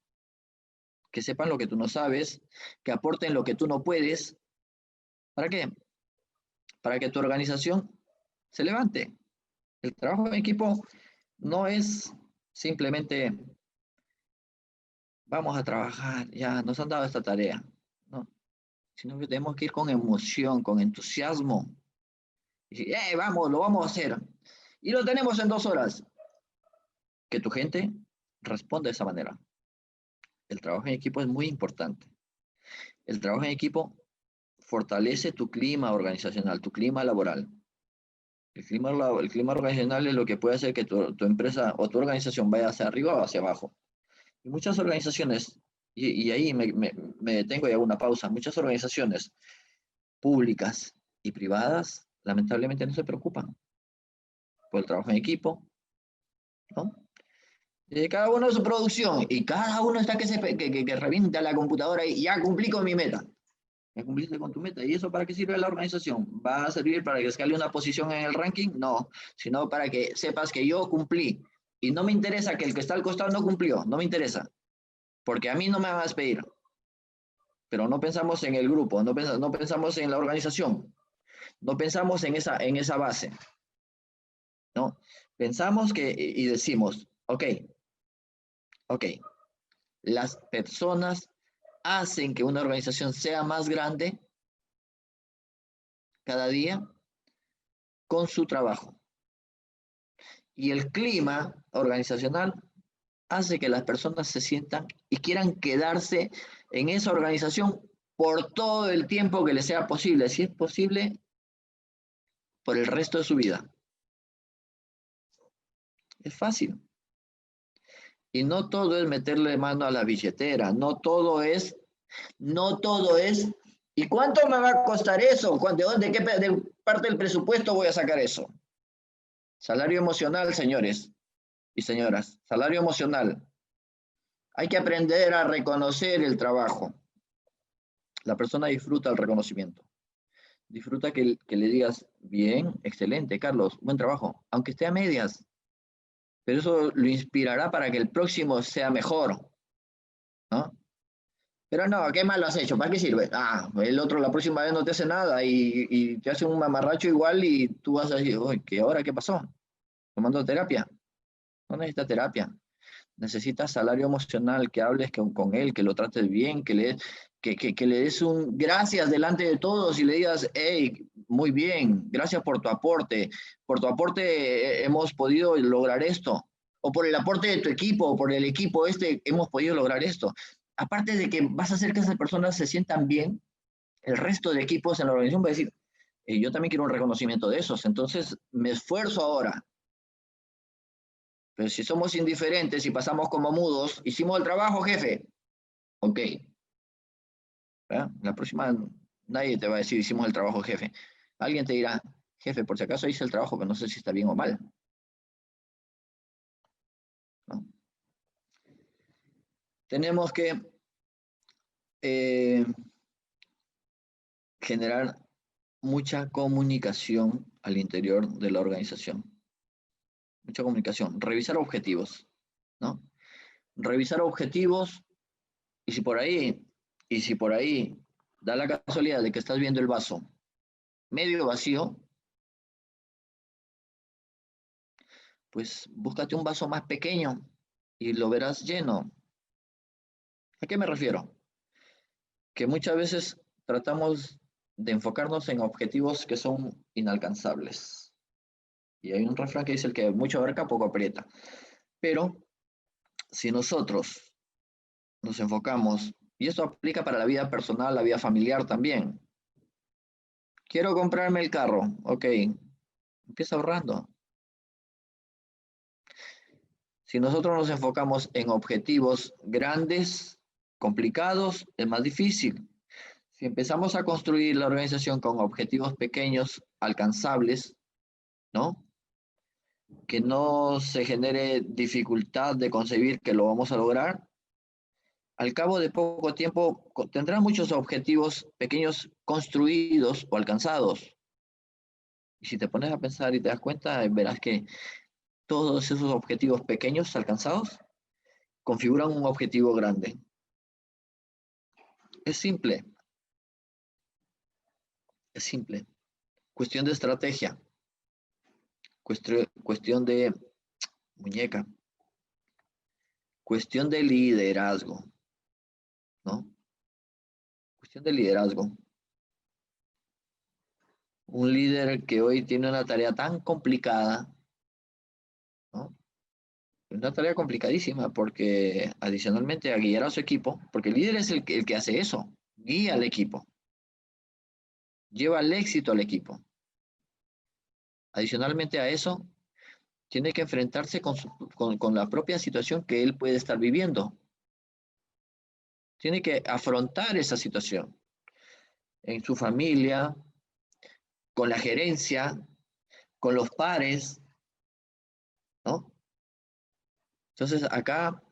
que sepan lo que tú no sabes, que aporten lo que tú no puedes. ¿Para qué? Para que tu organización se levante. El trabajo en equipo no es simplemente vamos a trabajar, ya nos han dado esta tarea, ¿no? Sino que tenemos que ir con emoción, con entusiasmo. Y decir, vamos, lo vamos a hacer. Y lo tenemos en 2 horas. Que tu gente responda de esa manera. El trabajo en equipo es muy importante. El trabajo en equipo fortalece tu clima organizacional, tu clima laboral. El clima organizacional es lo que puede hacer que tu empresa o tu organización vaya hacia arriba o hacia abajo. Y muchas organizaciones, y ahí me detengo y hago una pausa, muchas organizaciones públicas y privadas lamentablemente no se preocupan por el trabajo en equipo, ¿no? Cada uno de su producción y cada uno está que revienta la computadora y ya cumplí con mi meta. Ya cumpliste con tu meta. ¿Y eso para qué sirve la organización? ¿Va a servir para que escale una posición en el ranking? No, sino para que sepas que yo cumplí. Y no me interesa que el que está al costado no cumplió, no me interesa, porque a mí no me van a despedir. Pero no pensamos en el grupo, no pensamos en la organización, no pensamos en esa base, ¿no? Pensamos y decimos, ok, las personas hacen que una organización sea más grande cada día con su trabajo. Y el clima organizacional hace que las personas se sientan y quieran quedarse en esa organización por todo el tiempo que les sea posible, si es posible, por el resto de su vida. Es fácil. Y no todo es meterle mano a la billetera, no todo es ¿Y cuánto me va a costar eso? ¿De qué de parte del presupuesto voy a sacar eso? Salario emocional, señores y señoras. Salario emocional. Hay que aprender a reconocer el trabajo. La persona disfruta el reconocimiento. Disfruta que le digas, bien, excelente, Carlos, buen trabajo, aunque esté a medias, pero eso lo inspirará para que el próximo sea mejor, ¿no? Pero no, ¿qué mal lo has hecho? ¿Para qué sirve? Ah, el otro la próxima vez no te hace nada y te hace un mamarracho igual y tú vas a decir, uy, ¿qué ahora qué pasó? ¿Tomando terapia? No necesita terapia. Necesitas salario emocional, que hables con él, que lo trates bien, que le des un gracias delante de todos y le digas, hey, muy bien, gracias por tu aporte hemos podido lograr esto, o por el aporte de tu equipo, o por el equipo este hemos podido lograr esto. Aparte de que vas a hacer que esas personas se sientan bien, el resto de equipos en la organización va a decir, yo también quiero un reconocimiento de esos, entonces me esfuerzo ahora. Pero si somos indiferentes y pasamos como mudos, hicimos el trabajo, jefe. Ok. ¿Verdad? La próxima nadie te va a decir hicimos el trabajo, jefe. Alguien te dirá, jefe, por si acaso hice el trabajo, pero no sé si está bien o mal. ¿No? Tenemos que eh, generar mucha comunicación al interior de la organización. Mucha comunicación. Revisar objetivos, ¿no? Revisar objetivos y si por ahí da la casualidad de que estás viendo el vaso medio vacío, pues búscate un vaso más pequeño y lo verás lleno. ¿A qué me refiero? Que muchas veces tratamos de enfocarnos en objetivos que son inalcanzables. Y hay un refrán que dice el que mucho abarca, poco aprieta. Pero si nosotros nos enfocamos, y esto aplica para la vida personal, la vida familiar también. Quiero comprarme el carro, ok, empieza ahorrando. Si nosotros nos enfocamos en objetivos grandes, complicados, es más difícil. Si empezamos a construir la organización con objetivos pequeños, alcanzables, ¿no? Que no se genere dificultad de concebir que lo vamos a lograr, al cabo de poco tiempo tendrán muchos objetivos pequeños construidos o alcanzados. Y si te pones a pensar y te das cuenta, verás que todos esos objetivos pequeños alcanzados configuran un objetivo grande. Es simple, es simple. Cuestión de estrategia, cuestión de muñeca, cuestión de liderazgo, ¿no? Cuestión de liderazgo. Un líder que hoy tiene una tarea tan complicada, ¿no? Una tarea complicadísima porque adicionalmente a guiar a su equipo, porque el líder es el que hace eso, guía al equipo, lleva el éxito al equipo. Adicionalmente a eso, tiene que enfrentarse con la propia situación que él puede estar viviendo. Tiene que afrontar esa situación en su familia, con la gerencia, con los pares, ¿no? Entonces acá,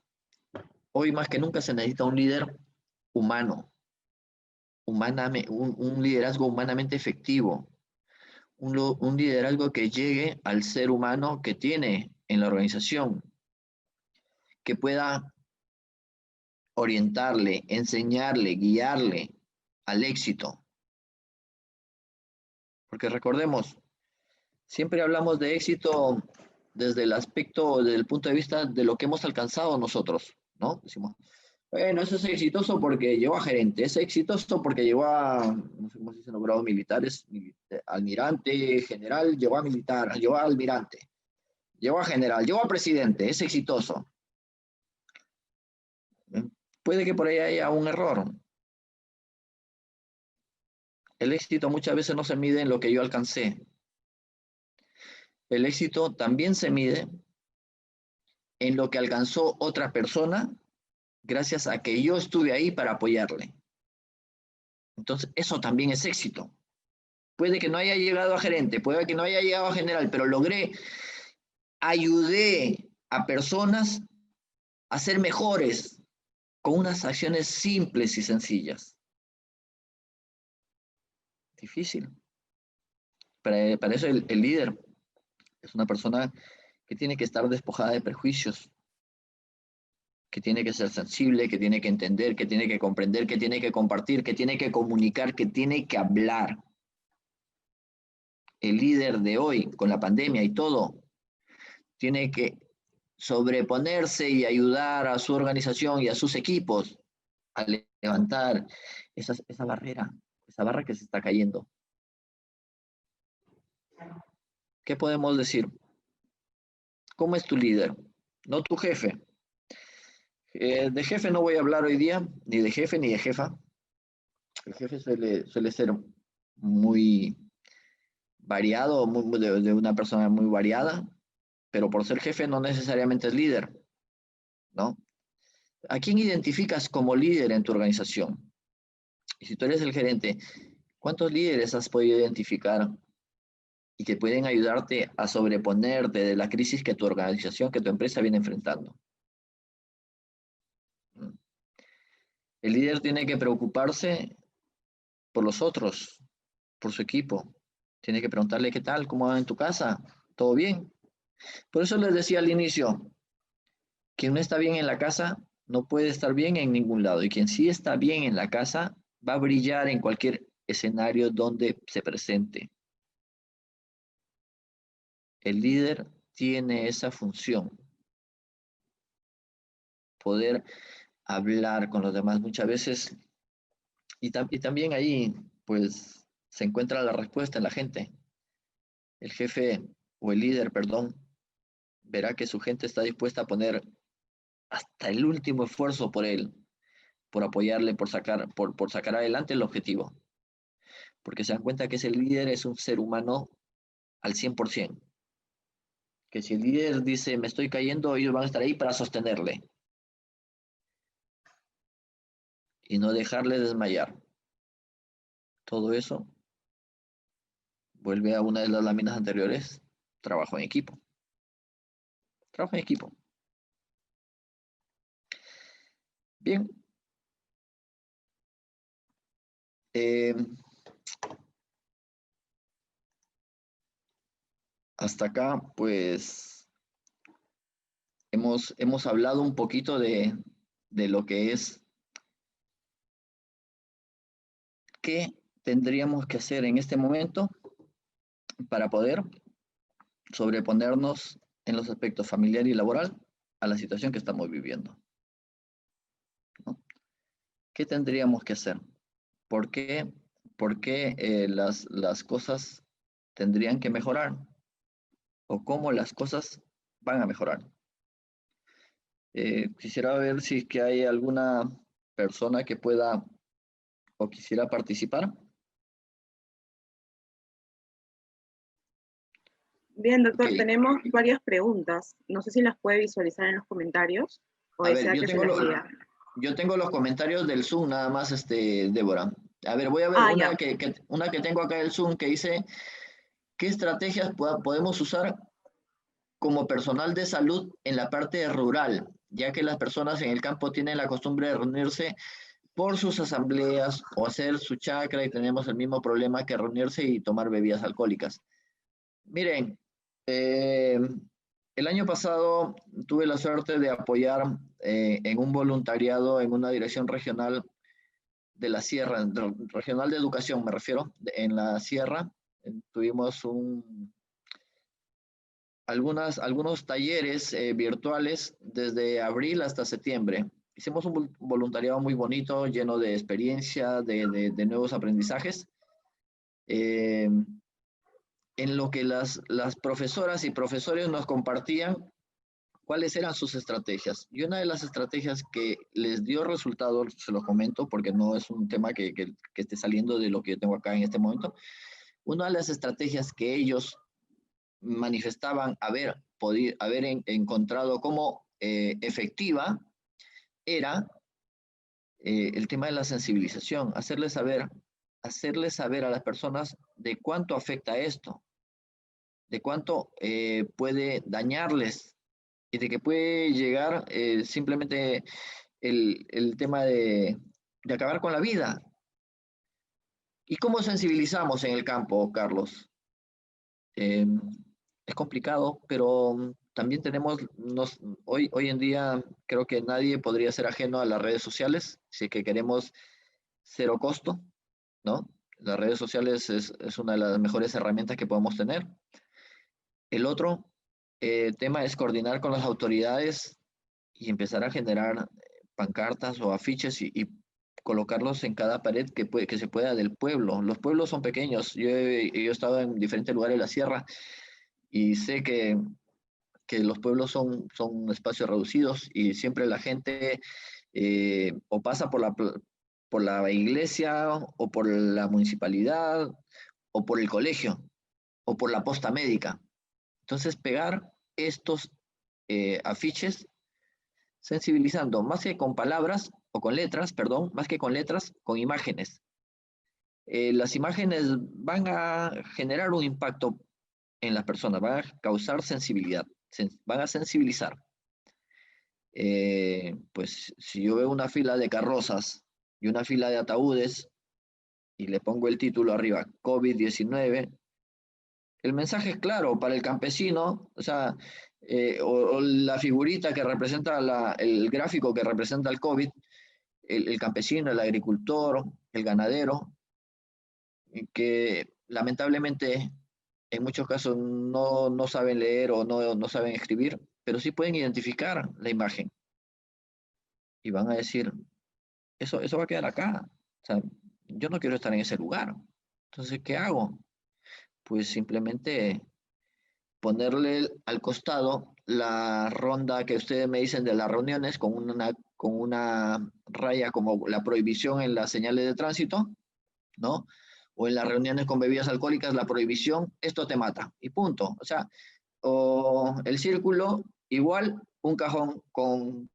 hoy más que nunca se necesita un líder humano, un liderazgo humanamente efectivo, un liderazgo que llegue al ser humano que tiene en la organización, que pueda orientarle, enseñarle, guiarle al éxito. Porque recordemos, siempre hablamos de éxito desde el aspecto, desde el punto de vista de lo que hemos alcanzado nosotros, ¿no? Decimos, bueno, eso es exitoso porque llegó a gerente, es exitoso porque llegó a, no sé cómo se dice, nombrado militares, almirante, general, llegó a militar, llegó a almirante, llegó a general, llegó a presidente, es exitoso. Puede que por ahí haya un error. El éxito muchas veces no se mide en lo que yo alcancé. El éxito también se mide en lo que alcanzó otra persona gracias a que yo estuve ahí para apoyarle. Entonces, eso también es éxito. Puede que no haya llegado a gerente, puede que no haya llegado a general, pero ayudé a personas a ser mejores con unas acciones simples y sencillas. Difícil. Para eso el líder es una persona que tiene que estar despojada de prejuicios, que tiene que ser sensible, que tiene que entender, que tiene que comprender, que tiene que compartir, que tiene que comunicar, que tiene que hablar. El líder de hoy, con la pandemia y todo, tiene que sobreponerse y ayudar a su organización y a sus equipos a levantar esa barra que se está cayendo. ¿Qué podemos decir? ¿Cómo es tu líder? No tu jefe. De jefe no voy a hablar hoy día, ni de jefe ni de jefa. El jefe suele ser muy variado, de una persona muy variada, pero por ser jefe no necesariamente es líder, ¿no? ¿A quién identificas como líder en tu organización? Y si tú eres el gerente, ¿cuántos líderes has podido identificar y que pueden ayudarte a sobreponerte de la crisis que tu organización, que tu empresa viene enfrentando? El líder tiene que preocuparse por los otros, por su equipo. Tiene que preguntarle qué tal, cómo va en tu casa, ¿todo bien? Por eso les decía al inicio, quien no está bien en la casa no puede estar bien en ningún lado. Y quien sí está bien en la casa va a brillar en cualquier escenario donde se presente. El líder tiene esa función, poder hablar con los demás muchas veces. Y también ahí, pues, se encuentra la respuesta en la gente. El jefe o el líder, perdón, verá que su gente está dispuesta a poner hasta el último esfuerzo por él, por apoyarle, por sacar adelante el objetivo. Porque se dan cuenta que ese líder es un ser humano al 100%. Que si el líder dice, me estoy cayendo, ellos van a estar ahí para sostenerle y no dejarle desmayar. Todo eso vuelve a una de las láminas anteriores, trabajo en equipo. Trabajo en equipo. Bien. Hasta acá, pues, hemos hablado un poquito de lo que es, qué tendríamos que hacer en este momento para poder sobreponernos en los aspectos familiar y laboral a la situación que estamos viviendo, ¿no? ¿Qué tendríamos que hacer? ¿Por qué, las cosas tendrían que mejorar? ¿O cómo las cosas van a mejorar? Quisiera ver si es que hay alguna persona que pueda o quisiera participar. Bien, Ok. doctor, tenemos varias preguntas. No sé si las puede visualizar en los comentarios o A ver, desea que se las diga. yo tengo los comentarios del Zoom, nada más, Débora. A ver, voy a ver Ah, ya. una que tengo acá del Zoom que dice, ¿qué estrategias podemos usar como personal de salud en la parte rural? Ya que las personas en el campo tienen la costumbre de reunirse por sus asambleas o hacer su chacra y tenemos el mismo problema que reunirse y tomar bebidas alcohólicas. Miren, el año pasado tuve la suerte de apoyar en un voluntariado en una dirección regional de la Sierra, regional de educación me refiero, en la Sierra. Tuvimos algunos talleres virtuales desde abril hasta septiembre. Hicimos un voluntariado muy bonito, lleno de experiencia, de nuevos aprendizajes. En lo que las profesoras y profesores nos compartían cuáles eran sus estrategias. Y una de las estrategias que les dio resultado, se los comento porque no es un tema que esté saliendo de lo que yo tengo acá en este momento, una de las estrategias que ellos manifestaban haber encontrado como efectiva era el tema de la sensibilización, hacerles saber a las personas de cuánto afecta esto, de cuánto puede dañarles y de que puede llegar simplemente el tema de acabar con la vida. ¿Y cómo sensibilizamos en el campo, Carlos? Eh, es complicado, pero también tenemos, hoy en día creo que nadie podría ser ajeno a las redes sociales, si es que queremos cero costo, ¿no? Las redes sociales es una de las mejores herramientas que podemos tener. El otro tema es coordinar con las autoridades y empezar a generar pancartas o afiches y colocarlos en cada pared que se pueda del pueblo. Los pueblos son pequeños. Yo he estado en diferentes lugares de la sierra y sé que los pueblos son espacios reducidos y siempre la gente o pasa por la iglesia o por la municipalidad o por el colegio o por la posta médica. Entonces, pegar estos afiches sensibilizando, más que con palabras o con letras, perdón, más que con letras, con imágenes. Las imágenes van a generar un impacto en las personas, van a causar sensibilidad, van a sensibilizar. Pues si yo veo una fila de carrozas y una fila de ataúdes y le pongo el título arriba, COVID-19, el mensaje es claro para el campesino, o sea, o la figurita que representa el gráfico que representa el COVID, el campesino, el agricultor, el ganadero, que lamentablemente en muchos casos no saben leer o no saben escribir, pero sí pueden identificar la imagen y van a decir, eso va a quedar acá. O sea, yo no quiero estar en ese lugar. Entonces, ¿qué hago? Pues simplemente ponerle al costado la ronda que ustedes me dicen de las reuniones con una raya como la prohibición en las señales de tránsito, ¿no? O en las reuniones con bebidas alcohólicas, la prohibición, esto te mata, y punto. O sea, o el círculo, igual un cajón con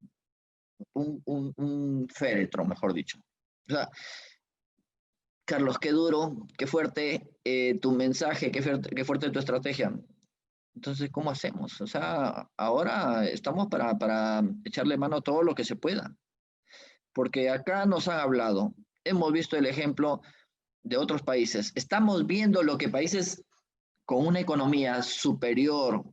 un féretro, mejor dicho. O sea, Carlos, qué duro, qué fuerte tu mensaje, qué fuerte tu estrategia. Entonces, ¿cómo hacemos? O sea, ahora estamos para echarle mano a todo lo que se pueda, porque acá nos han hablado, hemos visto el ejemplo de otros países, estamos viendo lo que países con una economía superior,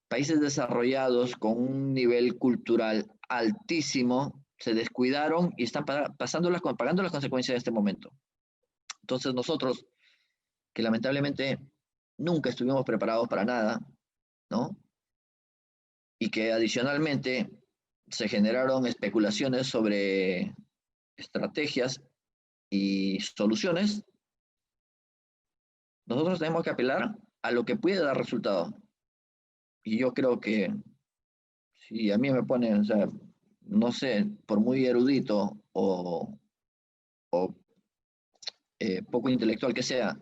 países desarrollados con un nivel cultural altísimo, se descuidaron y están pagando las consecuencias de este momento. Entonces nosotros, que lamentablemente nunca estuvimos preparados para nada, ¿no? Y que adicionalmente se generaron especulaciones sobre estrategias y soluciones, nosotros tenemos que apelar a lo que puede dar resultado. Y yo creo que si a mí me ponen, o sea, no sé, por muy erudito o poco intelectual que sea,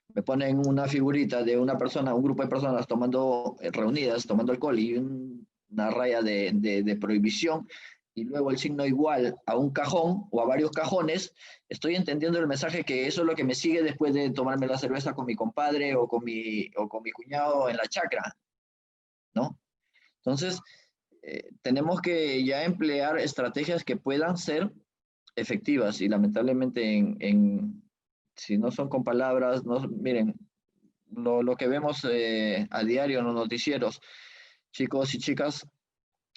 me ponen una figurita de una persona, un grupo de personas tomando, reunidas, tomando alcohol y una raya de prohibición, y luego el signo igual a un cajón o a varios cajones, estoy entendiendo el mensaje que eso es lo que me sigue después de tomarme la cerveza con mi compadre o con mi cuñado en la chacra, ¿no? Entonces, tenemos que ya emplear estrategias que puedan ser efectivas y lamentablemente si no son con palabras, no, miren, lo que vemos a diario en los noticieros, chicos y chicas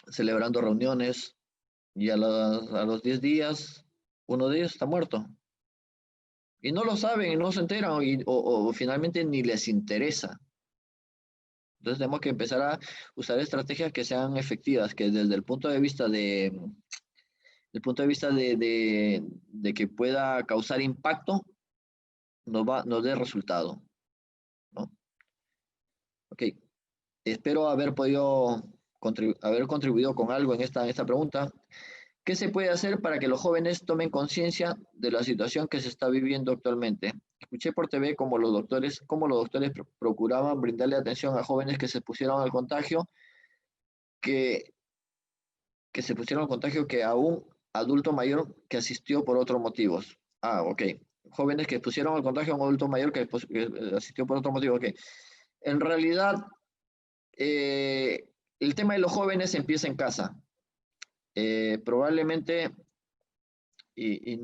celebrando reuniones y a los 10 días uno de ellos está muerto. Y no lo saben y no se enteran o finalmente ni les interesa. Entonces tenemos que empezar a usar estrategias que sean efectivas, que desde el punto de vista de que pueda causar impacto, nos dé resultado, ¿no? Ok, espero haber podido haber contribuido con algo en esta pregunta. ¿Qué se puede hacer para que los jóvenes tomen conciencia de la situación que se está viviendo actualmente? Escuché por TV cómo los doctores procuraban brindarle atención a jóvenes que se pusieron al contagio, que se pusieron al contagio que aún adulto mayor que asistió por otros motivos. Ah, ok. Jóvenes que expusieron el contagio a un adulto mayor que asistió por otro motivo. Ok. En realidad, el tema de los jóvenes empieza en casa. Probablemente, y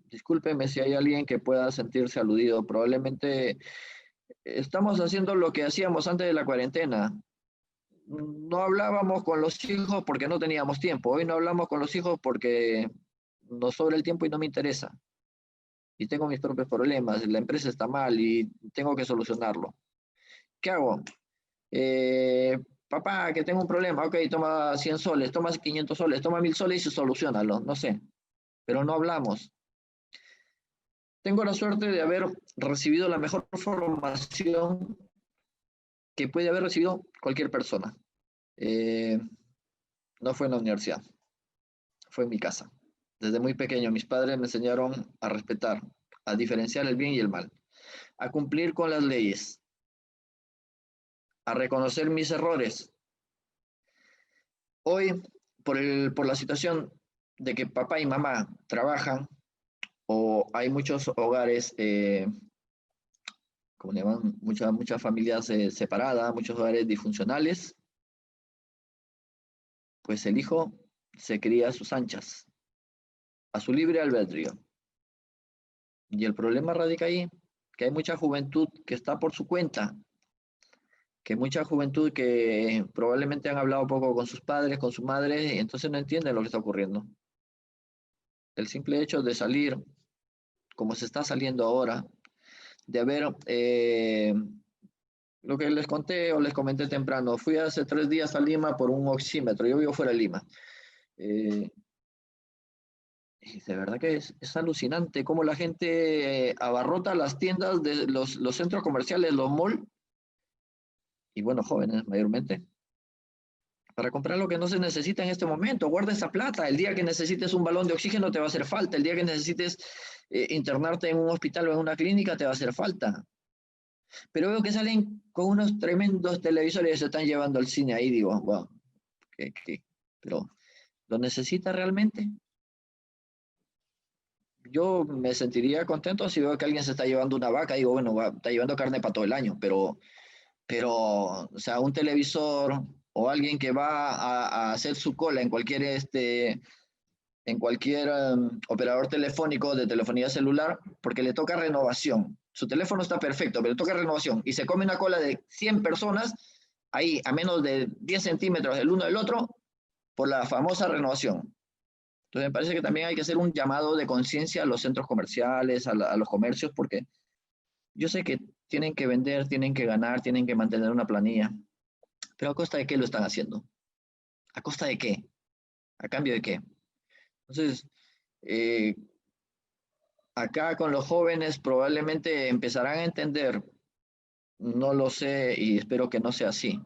discúlpeme si hay alguien que pueda sentirse aludido, probablemente estamos haciendo lo que hacíamos antes de la cuarentena. No hablábamos con los hijos porque no teníamos tiempo. Hoy no hablamos con los hijos porque nos sobra el tiempo y no me interesa. Y tengo mis propios problemas. La empresa está mal y tengo que solucionarlo. ¿Qué hago? Eh, Papá, que tengo un problema. Ok, toma 100 soles, toma 500 soles, toma 1000 soles y solucionalo. No sé, pero no hablamos. Tengo la suerte de haber recibido la mejor formación que puede haber recibido cualquier persona. Eh, no fue en la universidad, fue en mi casa. Desde muy pequeño mis padres me enseñaron a respetar, a diferenciar el bien y el mal, a cumplir con las leyes, a reconocer mis errores. Hoy, por la situación de que papá y mamá trabajan o hay muchos hogares, como le llaman, muchas familias separadas, muchos hogares disfuncionales, pues el hijo se cría a sus anchas, a su libre albedrío. Y el problema radica ahí, que hay mucha juventud que está por su cuenta, que mucha juventud que probablemente han hablado poco con sus padres, con su madre, y entonces no entienden lo que está ocurriendo. El simple hecho de salir, como se está saliendo ahora, de haber, lo que les conté o les comenté temprano, fui hace 3 días a Lima por un oxímetro, yo vivo fuera de Lima. Eh, y de verdad que es alucinante cómo la gente abarrota las tiendas de los centros comerciales, los malls, y bueno, jóvenes mayormente, para comprar lo que no se necesita en este momento. Guarda esa plata. El día que necesites un balón de oxígeno te va a hacer falta. El día que necesites internarte en un hospital o en una clínica te va a hacer falta. Pero veo que salen con unos tremendos televisores y se están llevando al cine ahí. Digo, wow, pero ¿lo necesita realmente? Yo me sentiría contento si veo que alguien se está llevando una vaca. Digo, bueno, está llevando carne para todo el año, pero, o sea, un televisor o alguien que va a hacer su cola en cualquier operador telefónico de telefonía celular, porque le toca renovación. Su teléfono está perfecto, pero le toca renovación y se come una cola de 100 personas ahí a menos de 10 centímetros el uno del otro por la famosa renovación. Entonces me parece que también hay que hacer un llamado de conciencia a los centros comerciales, a los comercios, porque yo sé que tienen que vender, tienen que ganar, tienen que mantener una planilla, pero ¿a costa de qué lo están haciendo? ¿A costa de qué? ¿A cambio de qué? Entonces, eh, acá con los jóvenes probablemente empezarán a entender, no lo sé y espero que no sea así,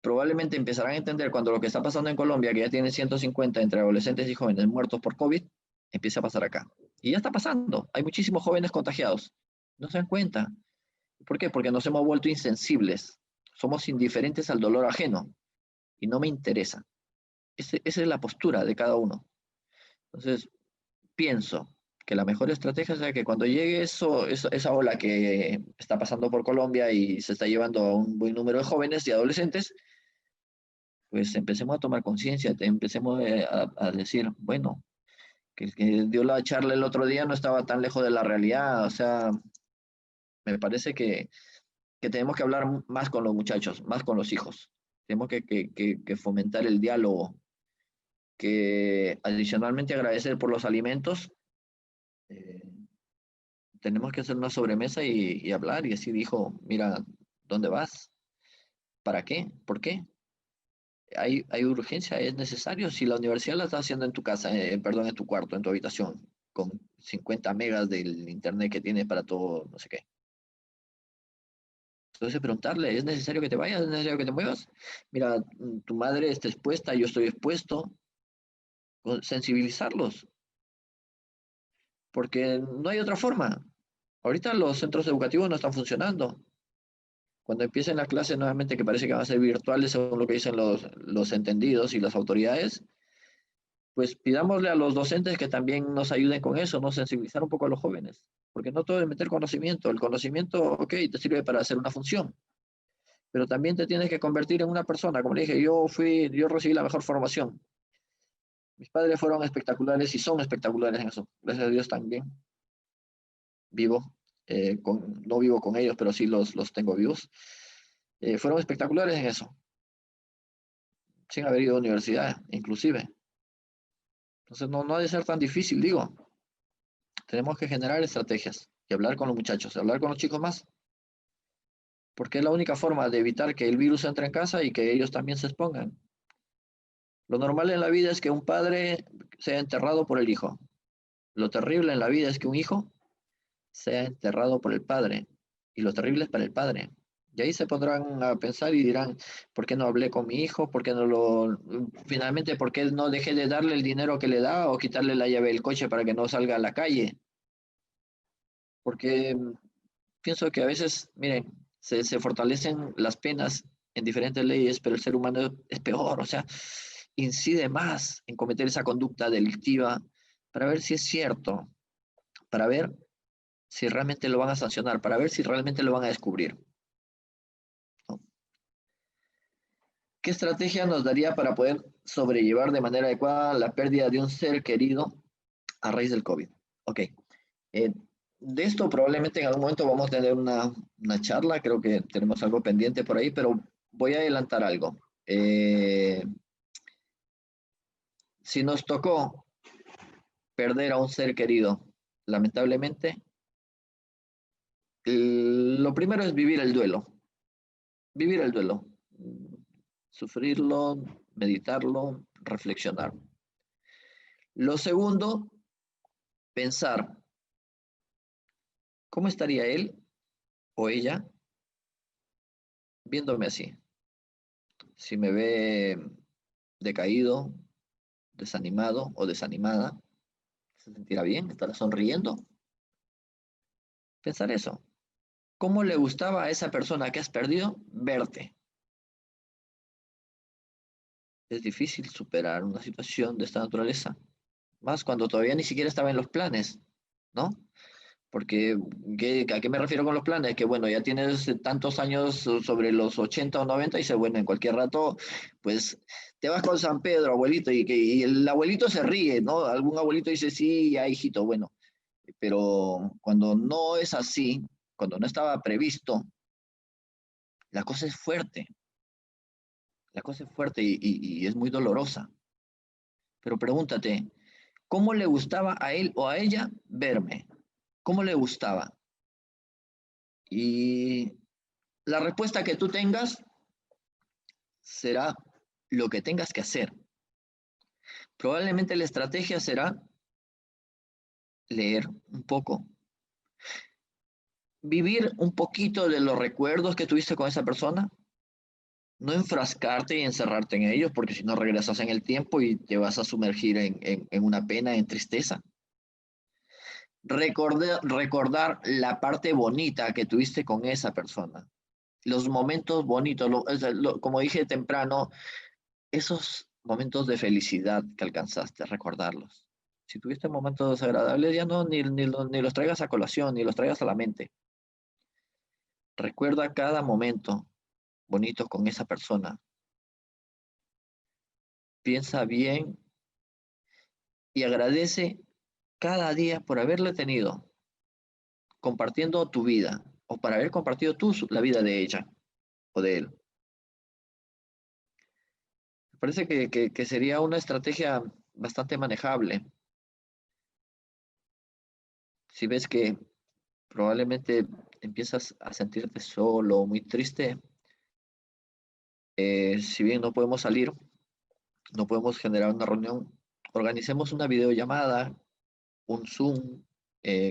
probablemente empezarán a entender cuando lo que está pasando en Colombia, que ya tiene 150 entre adolescentes y jóvenes muertos por COVID, empieza a pasar acá. Y ya está pasando, hay muchísimos jóvenes contagiados, no se dan cuenta. ¿Por qué? Porque nos hemos vuelto insensibles, somos indiferentes al dolor ajeno y no me interesa. Esa es la postura de cada uno. Entonces, pienso que la mejor estrategia sea que cuando llegue esa ola que está pasando por Colombia y se está llevando a un buen número de jóvenes y adolescentes, pues empecemos a tomar conciencia, empecemos a decir, bueno, que el que dio la charla el otro día no estaba tan lejos de la realidad, o sea, me parece que tenemos que hablar más con los muchachos, más con los hijos, tenemos que fomentar el diálogo, que adicionalmente agradecer por los alimentos. eh, Tenemos que hacer una sobremesa y hablar. Y así dijo, mira, ¿dónde vas? ¿Para qué? ¿Por qué? Hay urgencia, es necesario. Si la universidad la estás haciendo en tu casa, perdón, en tu cuarto, en tu habitación, con 50 megas del internet que tienes para todo, no sé qué. Entonces preguntarle, ¿es necesario que te vayas? ¿Es necesario que te muevas? Mira, tu madre está expuesta, yo estoy expuesto. Sensibilizarlos, porque no hay otra forma. Ahorita los centros educativos no están funcionando. Cuando empiecen las clases nuevamente, que parece que van a ser virtuales según lo que dicen los entendidos y las autoridades, pues pidámosle a los docentes que también nos ayuden con eso, ¿no? Sensibilizar un poco a los jóvenes, porque no todo es meter conocimiento. El conocimiento, ok, te sirve para hacer una función, pero también te tienes que convertir en una persona. Como le dije, yo recibí la mejor formación. Mis padres fueron espectaculares y son espectaculares en eso. Gracias a Dios también vivo, no vivo con ellos, pero sí los tengo vivos. Fueron espectaculares en eso, sin haber ido a universidad, inclusive. Entonces no ha de ser tan difícil, digo. Tenemos que generar estrategias y hablar con los muchachos, hablar con los chicos más, porque es la única forma de evitar que el virus entre en casa y que ellos también se expongan. Lo normal en la vida es que un padre sea enterrado por el hijo. Lo terrible en la vida es que un hijo sea enterrado por el padre. Y lo terrible es para el padre. Y ahí se pondrán a pensar y dirán, ¿por qué no hablé con mi hijo? ¿Por qué no finalmente, por qué no dejé de darle el dinero que le da o quitarle la llave del coche para que no salga a la calle? Porque pienso que a veces, miren, se fortalecen las penas en diferentes leyes, pero el ser humano es peor, o sea, incide más en cometer esa conducta delictiva para ver si es cierto, para ver si realmente lo van a sancionar, para ver si realmente lo van a descubrir, ¿no? ¿Qué estrategia nos daría para poder sobrellevar de manera adecuada la pérdida de un ser querido a raíz del COVID? Ok, eh, de esto probablemente en algún momento vamos a tener una charla, creo que tenemos algo pendiente por ahí, pero voy a adelantar algo. Si nos tocó perder a un ser querido, lamentablemente, lo primero es vivir el duelo, sufrirlo, meditarlo, reflexionar. Lo segundo, pensar cómo estaría él o ella viéndome así. Si me ve decaído, desanimado o desanimada, ¿se sentirá bien? ¿Estará sonriendo? Pensar eso. ¿Cómo le gustaba a esa persona que has perdido verte? Es difícil superar una situación de esta naturaleza, más cuando todavía ni siquiera estaba en los planes, ¿no? Porque, ¿a qué me refiero con los planes? Que bueno, ya tienes tantos años sobre los 80 o 90 y dice, bueno, en cualquier rato, pues te vas con San Pedro, abuelito, y el abuelito se ríe, ¿no? Algún abuelito dice, sí, ya, hijito, bueno, pero cuando no es así, cuando no estaba previsto, la cosa es fuerte, la cosa es fuerte y es muy dolorosa. Pero pregúntate, ¿cómo le gustaba a él o a ella verme? ¿Cómo le gustaba? Y la respuesta que tú tengas será lo que tengas que hacer. Probablemente la estrategia será leer un poco, vivir un poquito de los recuerdos que tuviste con esa persona, no enfrascarte y encerrarte en ellos, porque si no regresas en el tiempo y te vas a sumergir en una pena, en tristeza. Recordar la parte bonita que tuviste con esa persona, los momentos bonitos, como dije temprano, esos momentos de felicidad que alcanzaste, recordarlos. Si tuviste momentos desagradables, ya no, ni los traigas a colación, ni los traigas a la mente. Recuerda cada momento bonito con esa persona. Piensa bien y agradece cada día por haberle tenido, compartiendo tu vida, o para haber compartido tú la vida de ella o de él. Me parece que sería una estrategia bastante manejable. Si ves que probablemente empiezas a sentirte solo, muy triste, si bien no podemos salir, no podemos generar una reunión, organicemos una videollamada, un Zoom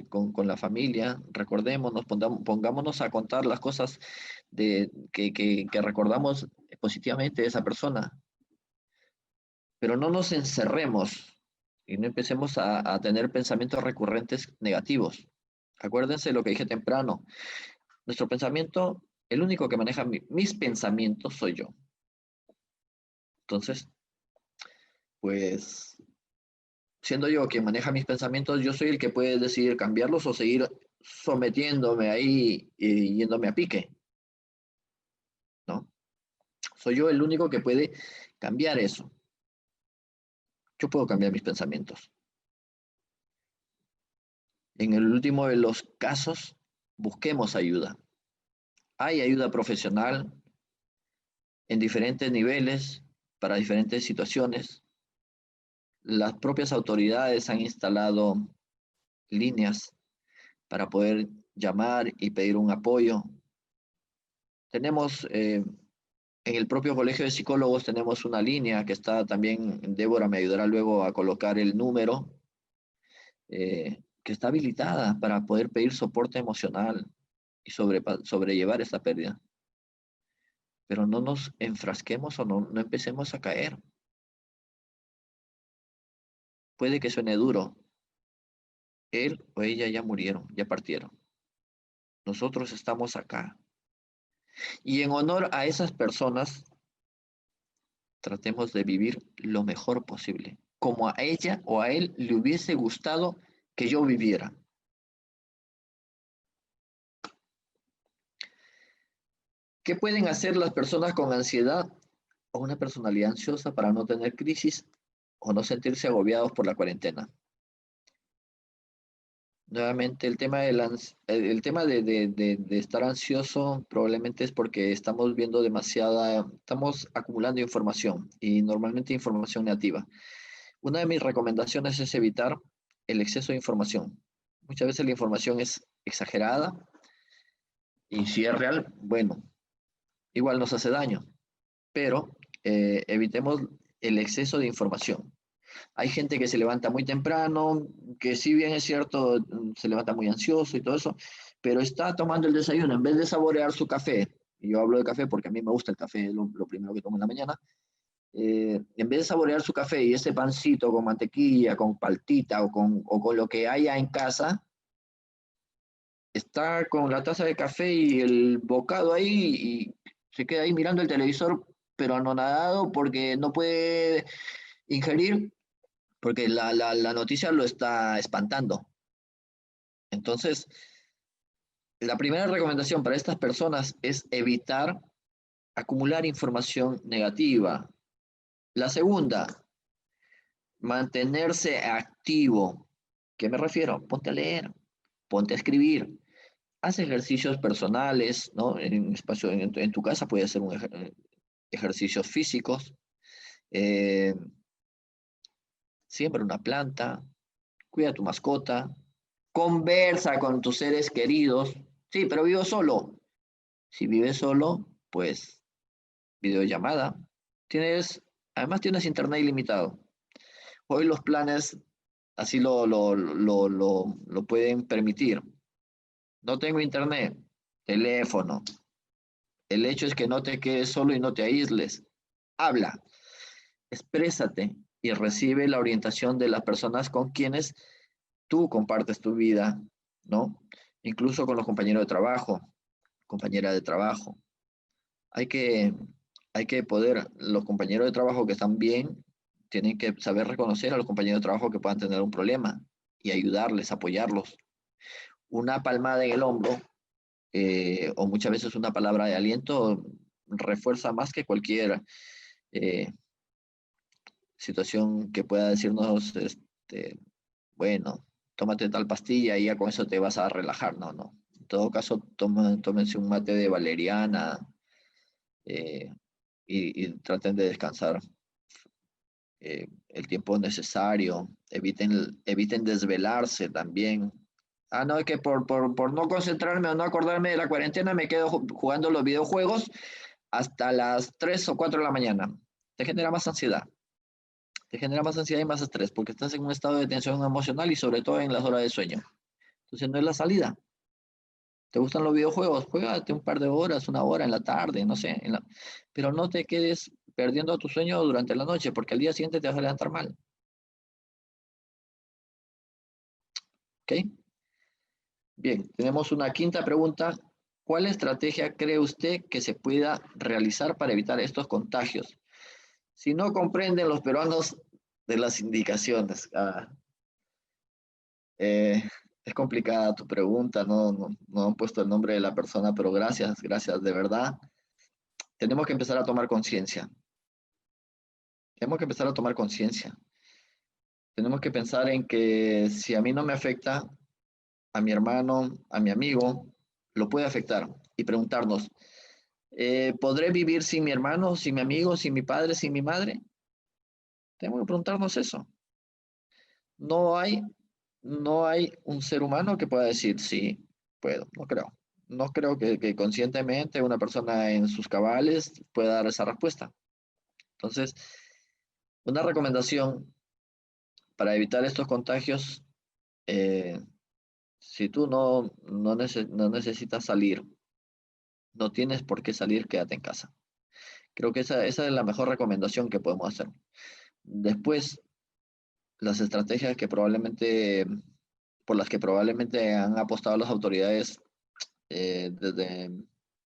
con la familia, recordémonos, pongámonos a contar las cosas que recordamos positivamente de esa persona, pero no nos encerremos y no empecemos a tener pensamientos recurrentes negativos. Acuérdense lo que dije temprano, nuestro pensamiento, el único que maneja mis pensamientos soy yo. Entonces, pues siendo yo quien maneja mis pensamientos, yo soy el que puede decidir cambiarlos o seguir sometiéndome ahí y yéndome a pique, ¿no? Soy yo el único que puede cambiar eso. Yo puedo cambiar mis pensamientos. En el último de los casos, busquemos ayuda. Hay ayuda profesional en diferentes niveles, para diferentes situaciones. Las propias autoridades han instalado líneas para poder llamar y pedir un apoyo. Tenemos en el propio Colegio de Psicólogos tenemos una línea que está también, Débora me ayudará luego a colocar el número, que está habilitada para poder pedir soporte emocional y sobrellevar esta pérdida. Pero no nos enfrasquemos o no empecemos a caer. Puede que suene duro. Él o ella ya murieron, ya partieron. Nosotros estamos acá. Y en honor a esas personas, tratemos de vivir lo mejor posible, como a ella o a él le hubiese gustado que yo viviera. ¿Qué pueden hacer las personas con ansiedad o una personalidad ansiosa para no tener crisis o no sentirse agobiados por la cuarentena? Nuevamente, el tema de estar ansioso probablemente es porque estamos viendo estamos acumulando información y normalmente información negativa. Una de mis recomendaciones es evitar el exceso de información. Muchas veces la información es exagerada y si es real, bueno, igual nos hace daño, pero evitemos el exceso de información. Hay gente que se levanta muy temprano, que si bien es cierto, se levanta muy ansioso y todo eso, pero está tomando el desayuno en vez de saborear su café. Y yo hablo de café porque a mí me gusta el café, es lo primero que tomo en la mañana. En vez de saborear su café y ese pancito con mantequilla, con paltita o con lo que haya en casa, está con la taza de café y el bocado ahí y se queda ahí mirando el televisor, pero anonadado porque no puede ingerir, porque la noticia lo está espantando. Entonces, la primera recomendación para estas personas es evitar acumular información negativa. La segunda, mantenerse activo. ¿Qué me refiero? Ponte a leer, ponte a escribir, haz ejercicios personales, ¿no? En tu casa puede ser ejercicios físicos, eh, siembra una planta, cuida a tu mascota, conversa con tus seres queridos. Sí, pero vivo solo. Si vives solo, pues videollamada. Además tienes internet ilimitado. Hoy los planes así lo pueden permitir. No tengo internet, teléfono. El hecho es que no te quedes solo y no te aísles. Habla, exprésate y recibe la orientación de las personas con quienes tú compartes tu vida, ¿no? Incluso con los compañeros de trabajo, compañera de trabajo. Hay que, hay que poder, los compañeros de trabajo que están bien, tienen que saber reconocer a los compañeros de trabajo que puedan tener un problema y ayudarles, apoyarlos. Una palmada en el hombro o muchas veces una palabra de aliento refuerza más que cualquier eh, situación que pueda decirnos, bueno, tómate tal pastilla y ya con eso te vas a relajar. No, no. En todo caso, tómense un mate de valeriana eh, y traten de descansar el tiempo necesario. Eviten desvelarse también. Ah, no, es que por no concentrarme o no acordarme de la cuarentena me quedo jugando los videojuegos hasta las 3 o 4 de la mañana. Te genera más ansiedad. Te genera más ansiedad y más estrés porque estás en un estado de tensión emocional y sobre todo en las horas de sueño. Entonces no es la salida. ¿Te gustan los videojuegos? Juégate un par de horas, una hora en la tarde, no sé. Pero no te quedes perdiendo tu sueño durante la noche porque al día siguiente te vas a levantar mal. ¿Ok? Bien, tenemos una quinta pregunta. ¿Cuál estrategia cree usted que se pueda realizar para evitar estos contagios? Si no comprenden los peruanos, de las indicaciones. Eh, es complicada tu pregunta, no han puesto el nombre de la persona, pero gracias, de verdad. Tenemos que empezar a tomar conciencia. Tenemos que empezar a tomar conciencia. Tenemos que pensar en que si a mí no me afecta, a mi hermano, a mi amigo, lo puede afectar. Y preguntarnos, ¿podré vivir sin mi hermano, sin mi amigo, sin mi padre, sin mi madre? Tenemos que preguntarnos eso. No hay, no hay un ser humano que pueda decir, sí, puedo, no creo. No creo que conscientemente una persona en sus cabales pueda dar esa respuesta. Entonces, una recomendación para evitar estos contagios, eh, si tú no necesitas salir, no tienes por qué salir, quédate en casa. Creo que esa es la mejor recomendación que podemos hacer. Después, las estrategias por las que probablemente han apostado las autoridades desde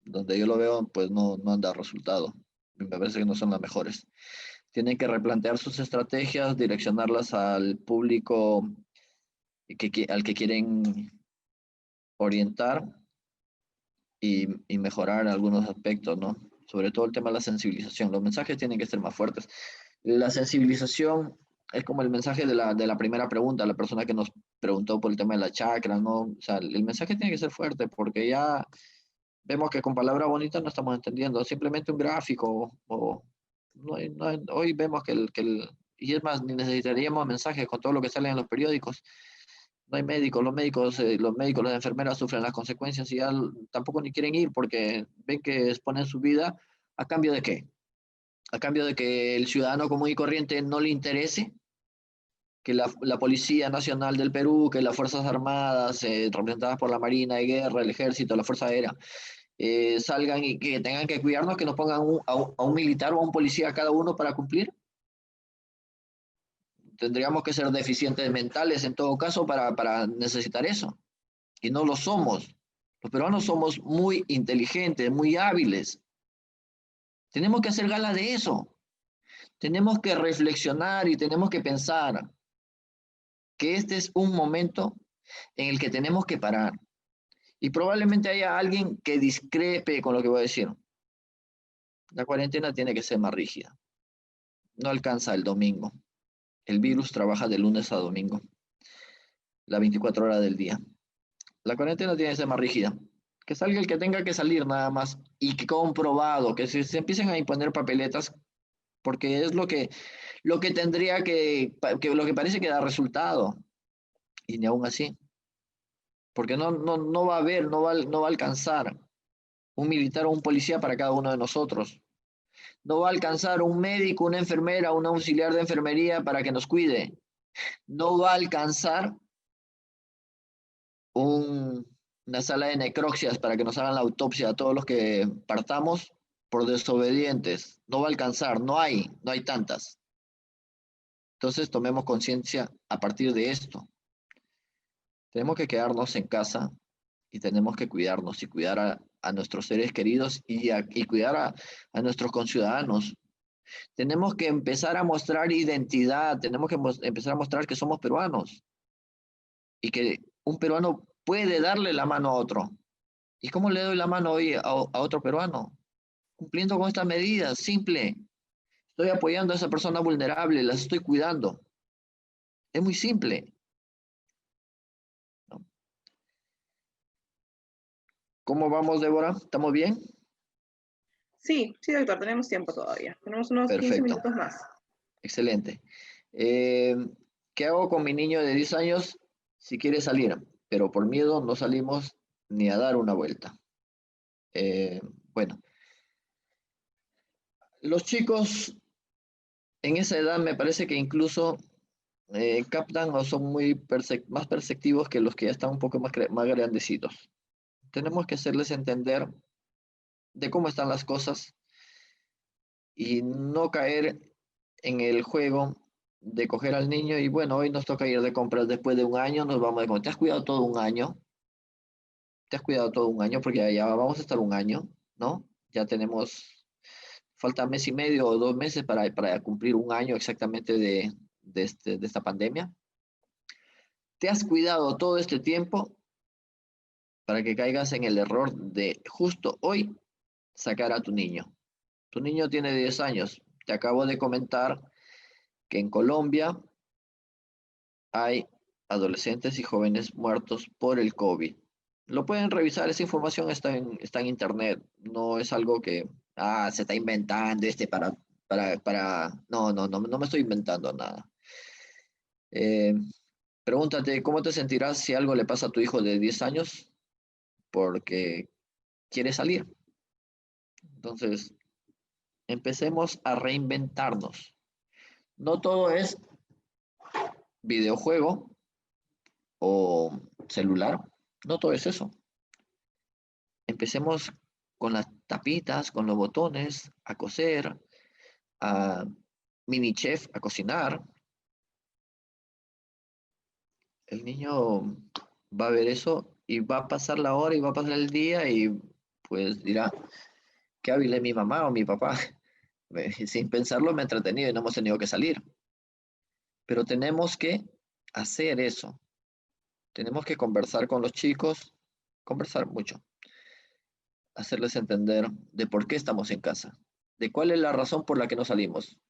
donde yo lo veo, pues no han dado resultado. Me parece que no son las mejores. Tienen que replantear sus estrategias, direccionarlas al público al que quieren orientar y mejorar algunos aspectos, ¿no? Sobre todo el tema de la sensibilización. Los mensajes tienen que ser más fuertes. La sensibilización es como el mensaje de la primera pregunta, la persona que nos preguntó por el tema de la chakra, ¿no? O sea, el mensaje tiene que ser fuerte porque ya vemos que con palabras bonitas no estamos entendiendo, simplemente un gráfico o hoy vemos y es más, ni necesitaríamos mensajes con todo lo que sale en los periódicos. No hay médicos, las enfermeras sufren las consecuencias y ya tampoco ni quieren ir porque ven que exponen su vida a cambio de qué, a cambio de que el ciudadano común y corriente no le interese, que la Policía Nacional del Perú, que las Fuerzas Armadas, representadas por la Marina de Guerra, el Ejército, la Fuerza Aérea, salgan y que tengan que cuidarnos, que nos pongan a un militar o a un policía cada uno para cumplir. Tendríamos que ser deficientes mentales en todo caso para necesitar eso. Y no lo somos. Los peruanos somos muy inteligentes, muy hábiles. Tenemos que hacer gala de eso. Tenemos que reflexionar y tenemos que pensar que este es un momento en el que tenemos que parar. Y probablemente haya alguien que discrepe con lo que voy a decir. La cuarentena tiene que ser más rígida. No alcanza el domingo. El virus trabaja de lunes a domingo, las 24 horas del día. La cuarentena tiene que ser más rígida. Que salga el que tenga que salir nada más y que comprobado, que se empiecen a imponer papeletas, porque es lo que tendría lo que parece que da resultado. Y ni aún así. Porque no va a haber, no va a alcanzar un militar o un policía para cada uno de nosotros. No va a alcanzar un médico, una enfermera, un auxiliar de enfermería para que nos cuide. No va a alcanzar una sala de necropsias para que nos hagan la autopsia a todos los que partamos por desobedientes. No va a alcanzar, no hay tantas. Entonces tomemos conciencia a partir de esto. Tenemos que quedarnos en casa y tenemos que cuidarnos y cuidar a nuestros seres queridos y cuidar a nuestros conciudadanos. Tenemos que empezar a mostrar identidad, tenemos que empezar a mostrar que somos peruanos y que un peruano puede darle la mano a otro. ¿Y cómo le doy la mano hoy a otro peruano? Cumpliendo con estas medidas, simple. Estoy apoyando a esa persona vulnerable, las estoy cuidando. Es muy simple, ¿no? ¿Cómo vamos, Débora? ¿Estamos bien? Sí, sí, doctor, tenemos tiempo todavía. Tenemos unos 15 Perfecto, minutos más. excelente. Eh, ¿Qué hago con mi niño de 10 años si quiere salir? Pero por miedo no salimos ni a dar una vuelta. Eh, bueno, los chicos en esa edad me parece que incluso captan o son más perceptivos que los que ya están un poco más grandecitos. Tenemos que hacerles entender de cómo están las cosas y no caer en el juego de coger al niño y bueno, hoy nos toca ir de compras después de un año, nos vamos de compras. ¿Te has cuidado todo un año? ¿Te has cuidado todo un año? Porque ya vamos a estar un año, ¿no? Ya tenemos, falta mes y medio o 2 meses para cumplir un año exactamente de esta pandemia? ¿Te has cuidado todo este tiempo para que caigas en el error de justo hoy sacar a tu niño? Tu niño tiene 10 años. Te acabo de comentar que en Colombia hay adolescentes y jóvenes muertos por el COVID. Lo pueden revisar, esa información está en internet. No es algo que se está inventando no me estoy inventando nada. Eh, Pregúntate, ¿cómo te sentirás si algo le pasa a tu hijo de 10 años porque quiere salir? Entonces, empecemos a reinventarnos. No todo es videojuego o celular, no todo es eso. Empecemos con las tapitas, con los botones, a coser, a mini chef, a cocinar. El niño va a ver eso y va a pasar la hora y va a pasar el día y pues dirá, qué hábil es mi mamá o mi papá. Sin pensarlo me he entretenido y no hemos tenido que salir. Pero tenemos que hacer eso. Tenemos que conversar con los chicos, conversar mucho, hacerles entender de por qué estamos en casa, de cuál es la razón por la que no salimos.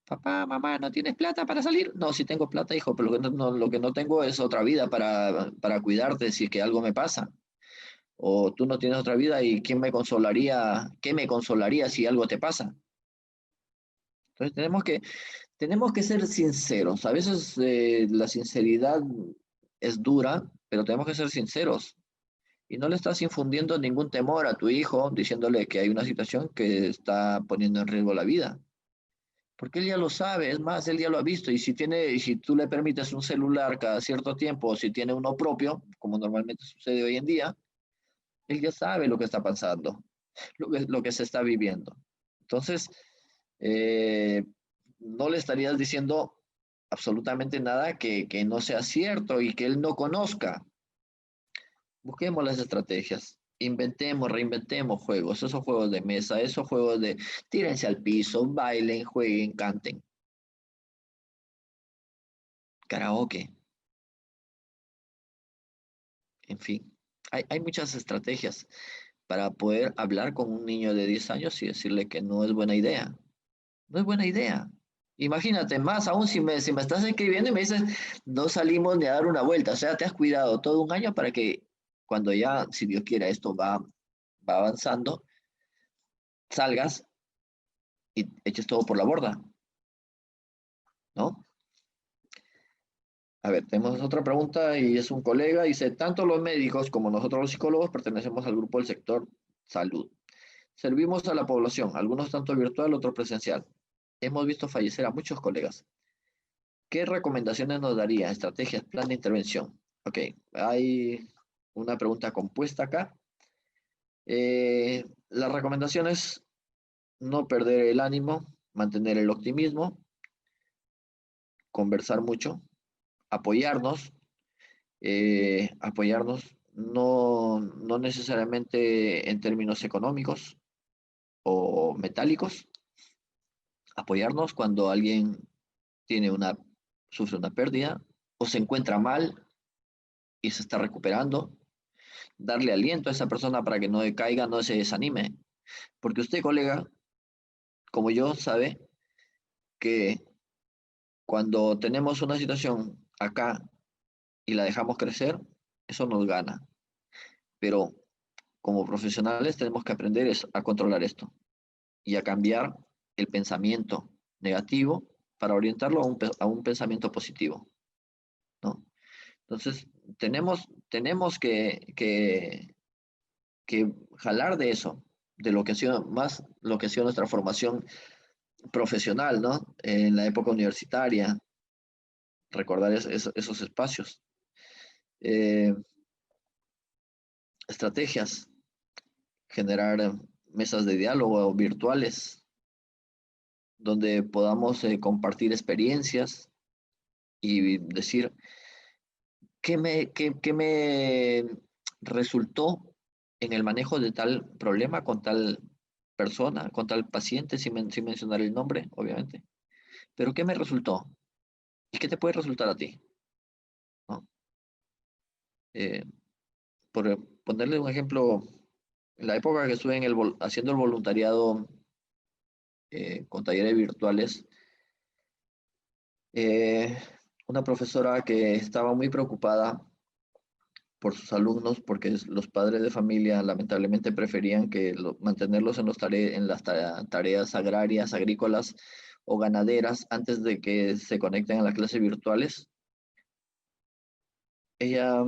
Papá, mamá, ¿no tienes plata para salir? No, sí tengo plata, hijo, pero lo que no tengo es otra vida para cuidarte si es que algo me pasa. O tú no tienes otra vida y ¿quién me consolaría? ¿Qué me consolaría si algo te pasa? Entonces tenemos que ser sinceros. A veces la sinceridad es dura, pero tenemos que ser sinceros. Y no le estás infundiendo ningún temor a tu hijo diciéndole que hay una situación que está poniendo en riesgo la vida. Porque él ya lo sabe, es más, él ya lo ha visto. Y si tú le permites un celular cada cierto tiempo, o si tiene uno propio, como normalmente sucede hoy en día, él ya sabe lo que está pasando, lo que se está viviendo. Entonces, eh, no le estarías diciendo absolutamente nada que no sea cierto y que él no conozca. Busquemos las estrategias, inventemos, reinventemos juegos, esos juegos de mesa, esos juegos de tírense al piso, bailen, jueguen, canten. Karaoke, en fin. Hay muchas estrategias para poder hablar con un niño de 10 años y decirle que no es buena idea. No es buena idea. Imagínate, más aún si me estás escribiendo y me dices, no salimos ni a dar una vuelta. O sea, te has cuidado todo un año para que cuando ya, si Dios quiera, va avanzando, salgas y eches todo por la borda, ¿no? A ver, tenemos otra pregunta y es un colega. Dice, tanto los médicos como nosotros los psicólogos pertenecemos al grupo del sector salud. Servimos a la población, algunos tanto virtual, otros presencial. Hemos visto fallecer a muchos colegas. ¿Qué recomendaciones nos daría? Estrategias, plan de intervención. Ok, hay una pregunta compuesta acá. Las recomendaciones, no perder el ánimo, mantener el optimismo, conversar mucho, apoyarnos, apoyarnos no necesariamente en términos económicos o metálicos, apoyarnos cuando alguien sufre una pérdida o se encuentra mal y se está recuperando, darle aliento a esa persona para que no decaiga, no se desanime. Porque usted, colega, como yo, sabe que cuando tenemos una situación acá y la dejamos crecer, eso nos gana. Pero como profesionales tenemos que aprender a controlar esto y a cambiar el pensamiento negativo para orientarlo a un pensamiento positivo, ¿no? Entonces, tenemos que jalar de eso, de lo que ha sido más, lo que ha sido nuestra formación profesional, ¿no? En la época universitaria, recordar esos espacios. Eh, Estrategias, generar mesas de diálogo virtuales donde podamos compartir experiencias y decir qué me resultó en el manejo de tal problema con tal persona, con tal paciente, sin mencionar el nombre, obviamente. Pero ¿qué me resultó? ¿Y qué te puede resultar a ti? ¿No? Eh, por ponerle un ejemplo, en la época que estuve haciendo el voluntariado con talleres virtuales, eh, una profesora que estaba muy preocupada por sus alumnos, porque los padres de familia lamentablemente preferían que mantenerlos en, en las tareas agrarias, agrícolas o ganaderas antes de que se conecten a las clases virtuales. Ella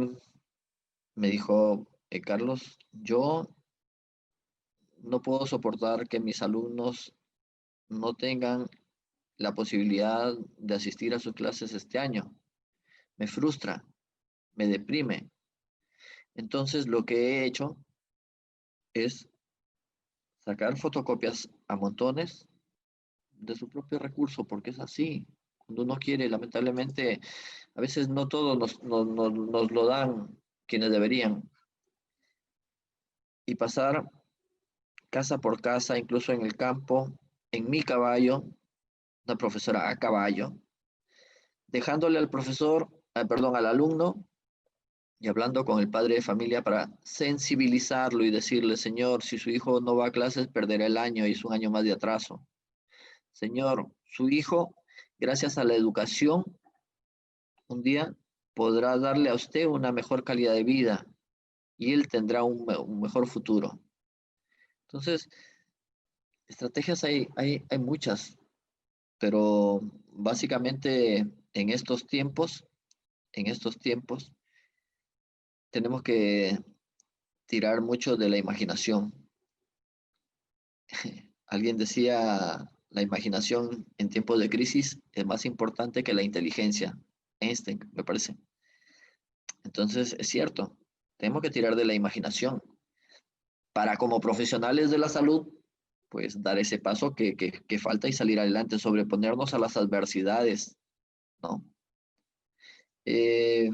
me dijo, Carlos, yo no puedo soportar que mis alumnos no tengan la posibilidad de asistir a sus clases este año. Me frustra, me deprime. Entonces lo que he hecho es sacar fotocopias a montones de su propio recurso, porque es así. Cuando uno quiere, lamentablemente, a veces no todos nos lo dan quienes deberían. Y pasar casa por casa, incluso en el campo, en mi caballo, una profesora a caballo, dejándole al profesor, perdón, al alumno y hablando con el padre de familia para sensibilizarlo y decirle, señor, si su hijo no va a clases, perderá el año y es un año más de atraso. Señor, su hijo, gracias a la educación, un día podrá darle a usted una mejor calidad de vida y él tendrá un mejor futuro. Entonces, estrategias hay muchas, pero básicamente en estos tiempos, tenemos que tirar mucho de la imaginación. Alguien decía, la imaginación en tiempos de crisis es más importante que la inteligencia. Einstein, me parece. Entonces, es cierto, tenemos que tirar de la imaginación para como profesionales de la salud, pues dar ese paso que falta y salir adelante, sobreponernos a las adversidades, ¿no? Eh,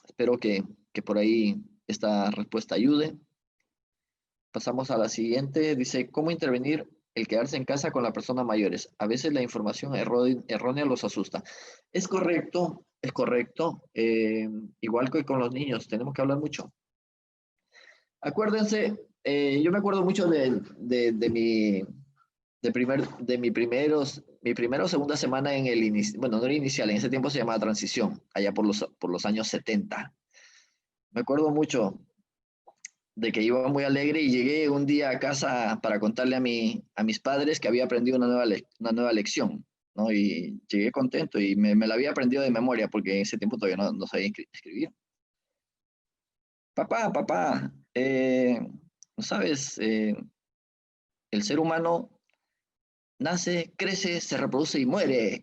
espero que por ahí esta respuesta ayude. Pasamos a la siguiente. Dice, ¿cómo intervenir el quedarse en casa con las personas mayores? A veces la información errónea los asusta. Es correcto, es correcto. Igual que con los niños, tenemos que hablar mucho. Acuérdense, yo me acuerdo mucho mi primera o segunda semana en el inicio, bueno, no era inicial, en ese tiempo se llamaba transición, allá por los años 70. Me acuerdo mucho de que iba muy alegre y llegué un día a casa para contarle a mis padres que había aprendido una nueva lección, ¿no? Y llegué contento y me la había aprendido de memoria porque en ese tiempo todavía no sabía escribir. Papá, ¿no sabes? El ser humano nace, crece, se reproduce y muere.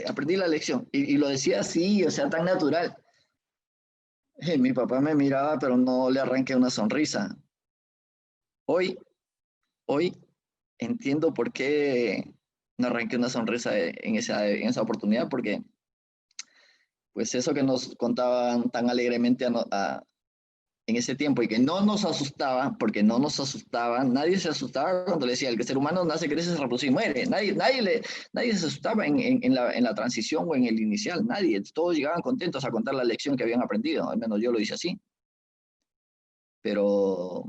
Aprendí la lección. Y lo decía así, o sea, tan natural. Mi papá me miraba, pero no le arranqué una sonrisa. Hoy, hoy entiendo por qué no arranqué una sonrisa en esa oportunidad, porque pues eso que nos contaban tan alegremente en ese tiempo y que no nos asustaba, porque no nos asustaba, nadie se asustaba cuando le decía, el ser humano nace, crece, se reproduce y muere. Nadie se asustaba en la transición o en el inicial, nadie. Todos llegaban contentos a contar la lección que habían aprendido, al menos yo lo hice así. Pero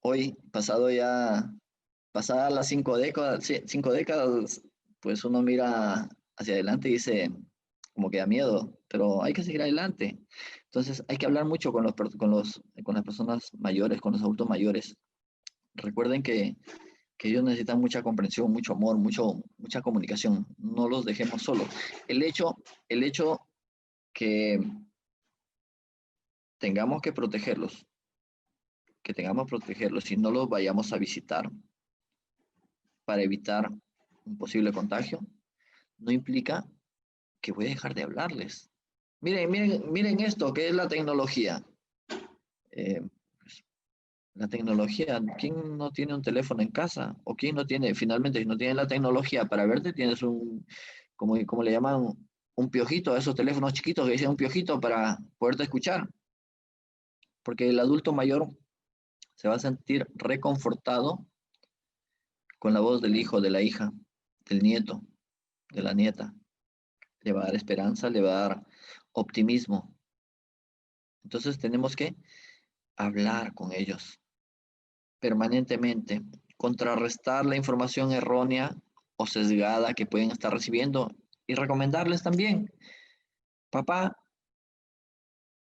hoy, pasadas las 5 décadas, pues uno mira hacia adelante y dice, como que da miedo, pero hay que seguir adelante. Entonces hay que hablar mucho con las personas mayores, con los adultos mayores. Recuerden que ellos necesitan mucha comprensión, mucho amor, mucha comunicación. No los dejemos solos. El hecho que tengamos que protegerlos, y no los vayamos a visitar para evitar un posible contagio, no implica que voy a dejar de hablarles. Miren esto, que es la tecnología. Eh, la tecnología, ¿quién no tiene un teléfono en casa? ¿O quién no tiene, finalmente, si no tiene la tecnología para verte, tienes como le llaman, un piojito, a esos teléfonos chiquitos que dicen un piojito para poderte escuchar? Porque el adulto mayor se va a sentir reconfortado con la voz del hijo, de la hija, del nieto. de la nieta. Le va a dar esperanza, le va a dar optimismo. Entonces tenemos que hablar con ellos permanentemente, contrarrestar la información errónea o sesgada que pueden estar recibiendo y recomendarles también, papá,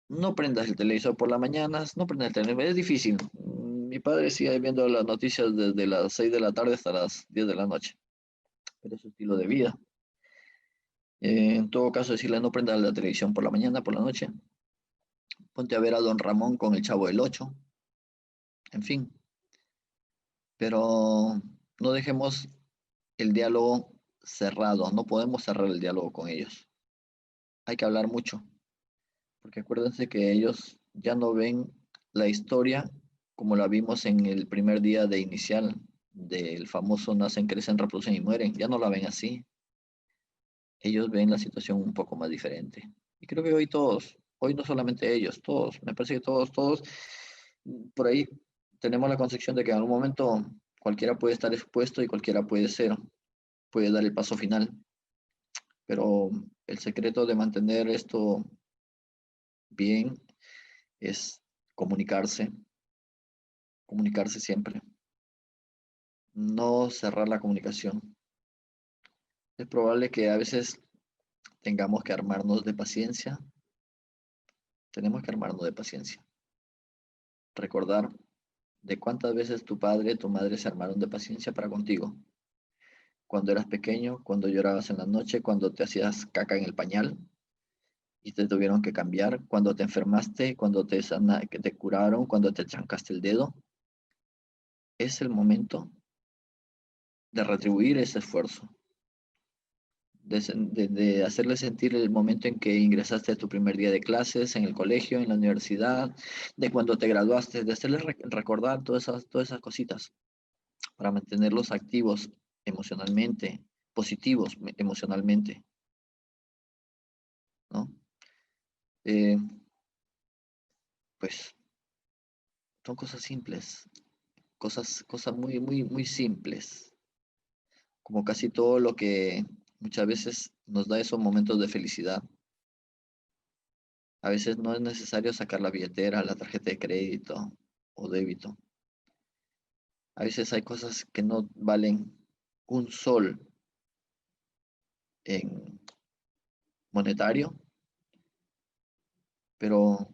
no prendas el televisor por las mañanas, no prendas el televisor, es difícil. Mi padre sigue viendo las noticias desde las 6 de la tarde hasta las 10 de la noche, pero es su estilo de vida. En todo caso, decirle no prendas la televisión por la mañana, por la noche. Ponte a ver a Don Ramón con el Chavo del Ocho, en fin. Pero no dejemos el diálogo cerrado, no podemos cerrar el diálogo con ellos. Hay que hablar mucho, porque acuérdense que ellos ya no ven la historia como la vimos en el primer día de inicial del famoso nacen, crecen, reproducen y mueren. Ya no la ven así. Ellos ven la situación un poco más diferente. Y creo que hoy todos, hoy no solamente ellos, todos, me parece que todos, por ahí tenemos la concepción de que en algún momento cualquiera puede estar expuesto y cualquiera puede dar el paso final. Pero el secreto de mantener esto bien es comunicarse, comunicarse siempre, no cerrar la comunicación. Es probable que a veces tengamos que armarnos de paciencia, tenemos que armarnos de paciencia. Recordar de cuántas veces tu padre, tu madre se armaron de paciencia para contigo. Cuando eras pequeño, cuando llorabas en la noche, cuando te hacías caca en el pañal y te tuvieron que cambiar, cuando te enfermaste, cuando que te curaron, cuando te chancaste el dedo. Es el momento de retribuir ese esfuerzo, de hacerle sentir el momento en que ingresaste a tu primer día de clases, en el colegio, en la universidad, de cuando te graduaste, de hacerles recordar todas esas cositas para mantenerlos activos emocionalmente, positivos emocionalmente, ¿no? Eh, pues son cosas simples, cosas muy simples, como casi todo lo que muchas veces nos da esos momentos de felicidad. A veces no es necesario sacar la billetera, la tarjeta de crédito o débito. A veces hay cosas que no valen un sol en monetario, pero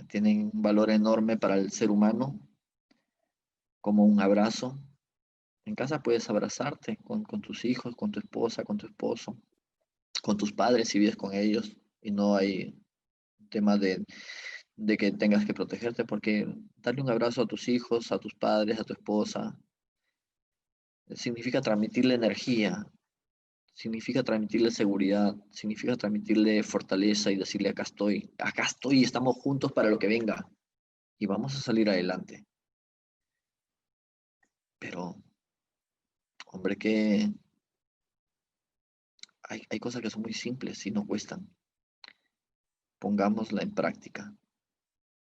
tienen un valor enorme para el ser humano, como un abrazo. En casa puedes abrazarte con tus hijos, con tu esposa, con tu esposo, con tus padres si vives con ellos y no hay tema de que tengas que protegerte, porque darle un abrazo a tus hijos, a tus padres, a tu esposa, significa transmitirle energía, significa transmitirle seguridad, significa transmitirle fortaleza y decirle acá estoy, estamos juntos para lo que venga y vamos a salir adelante. Pero, hombre, que hay cosas que son muy simples y no cuestan. Pongámosla en práctica.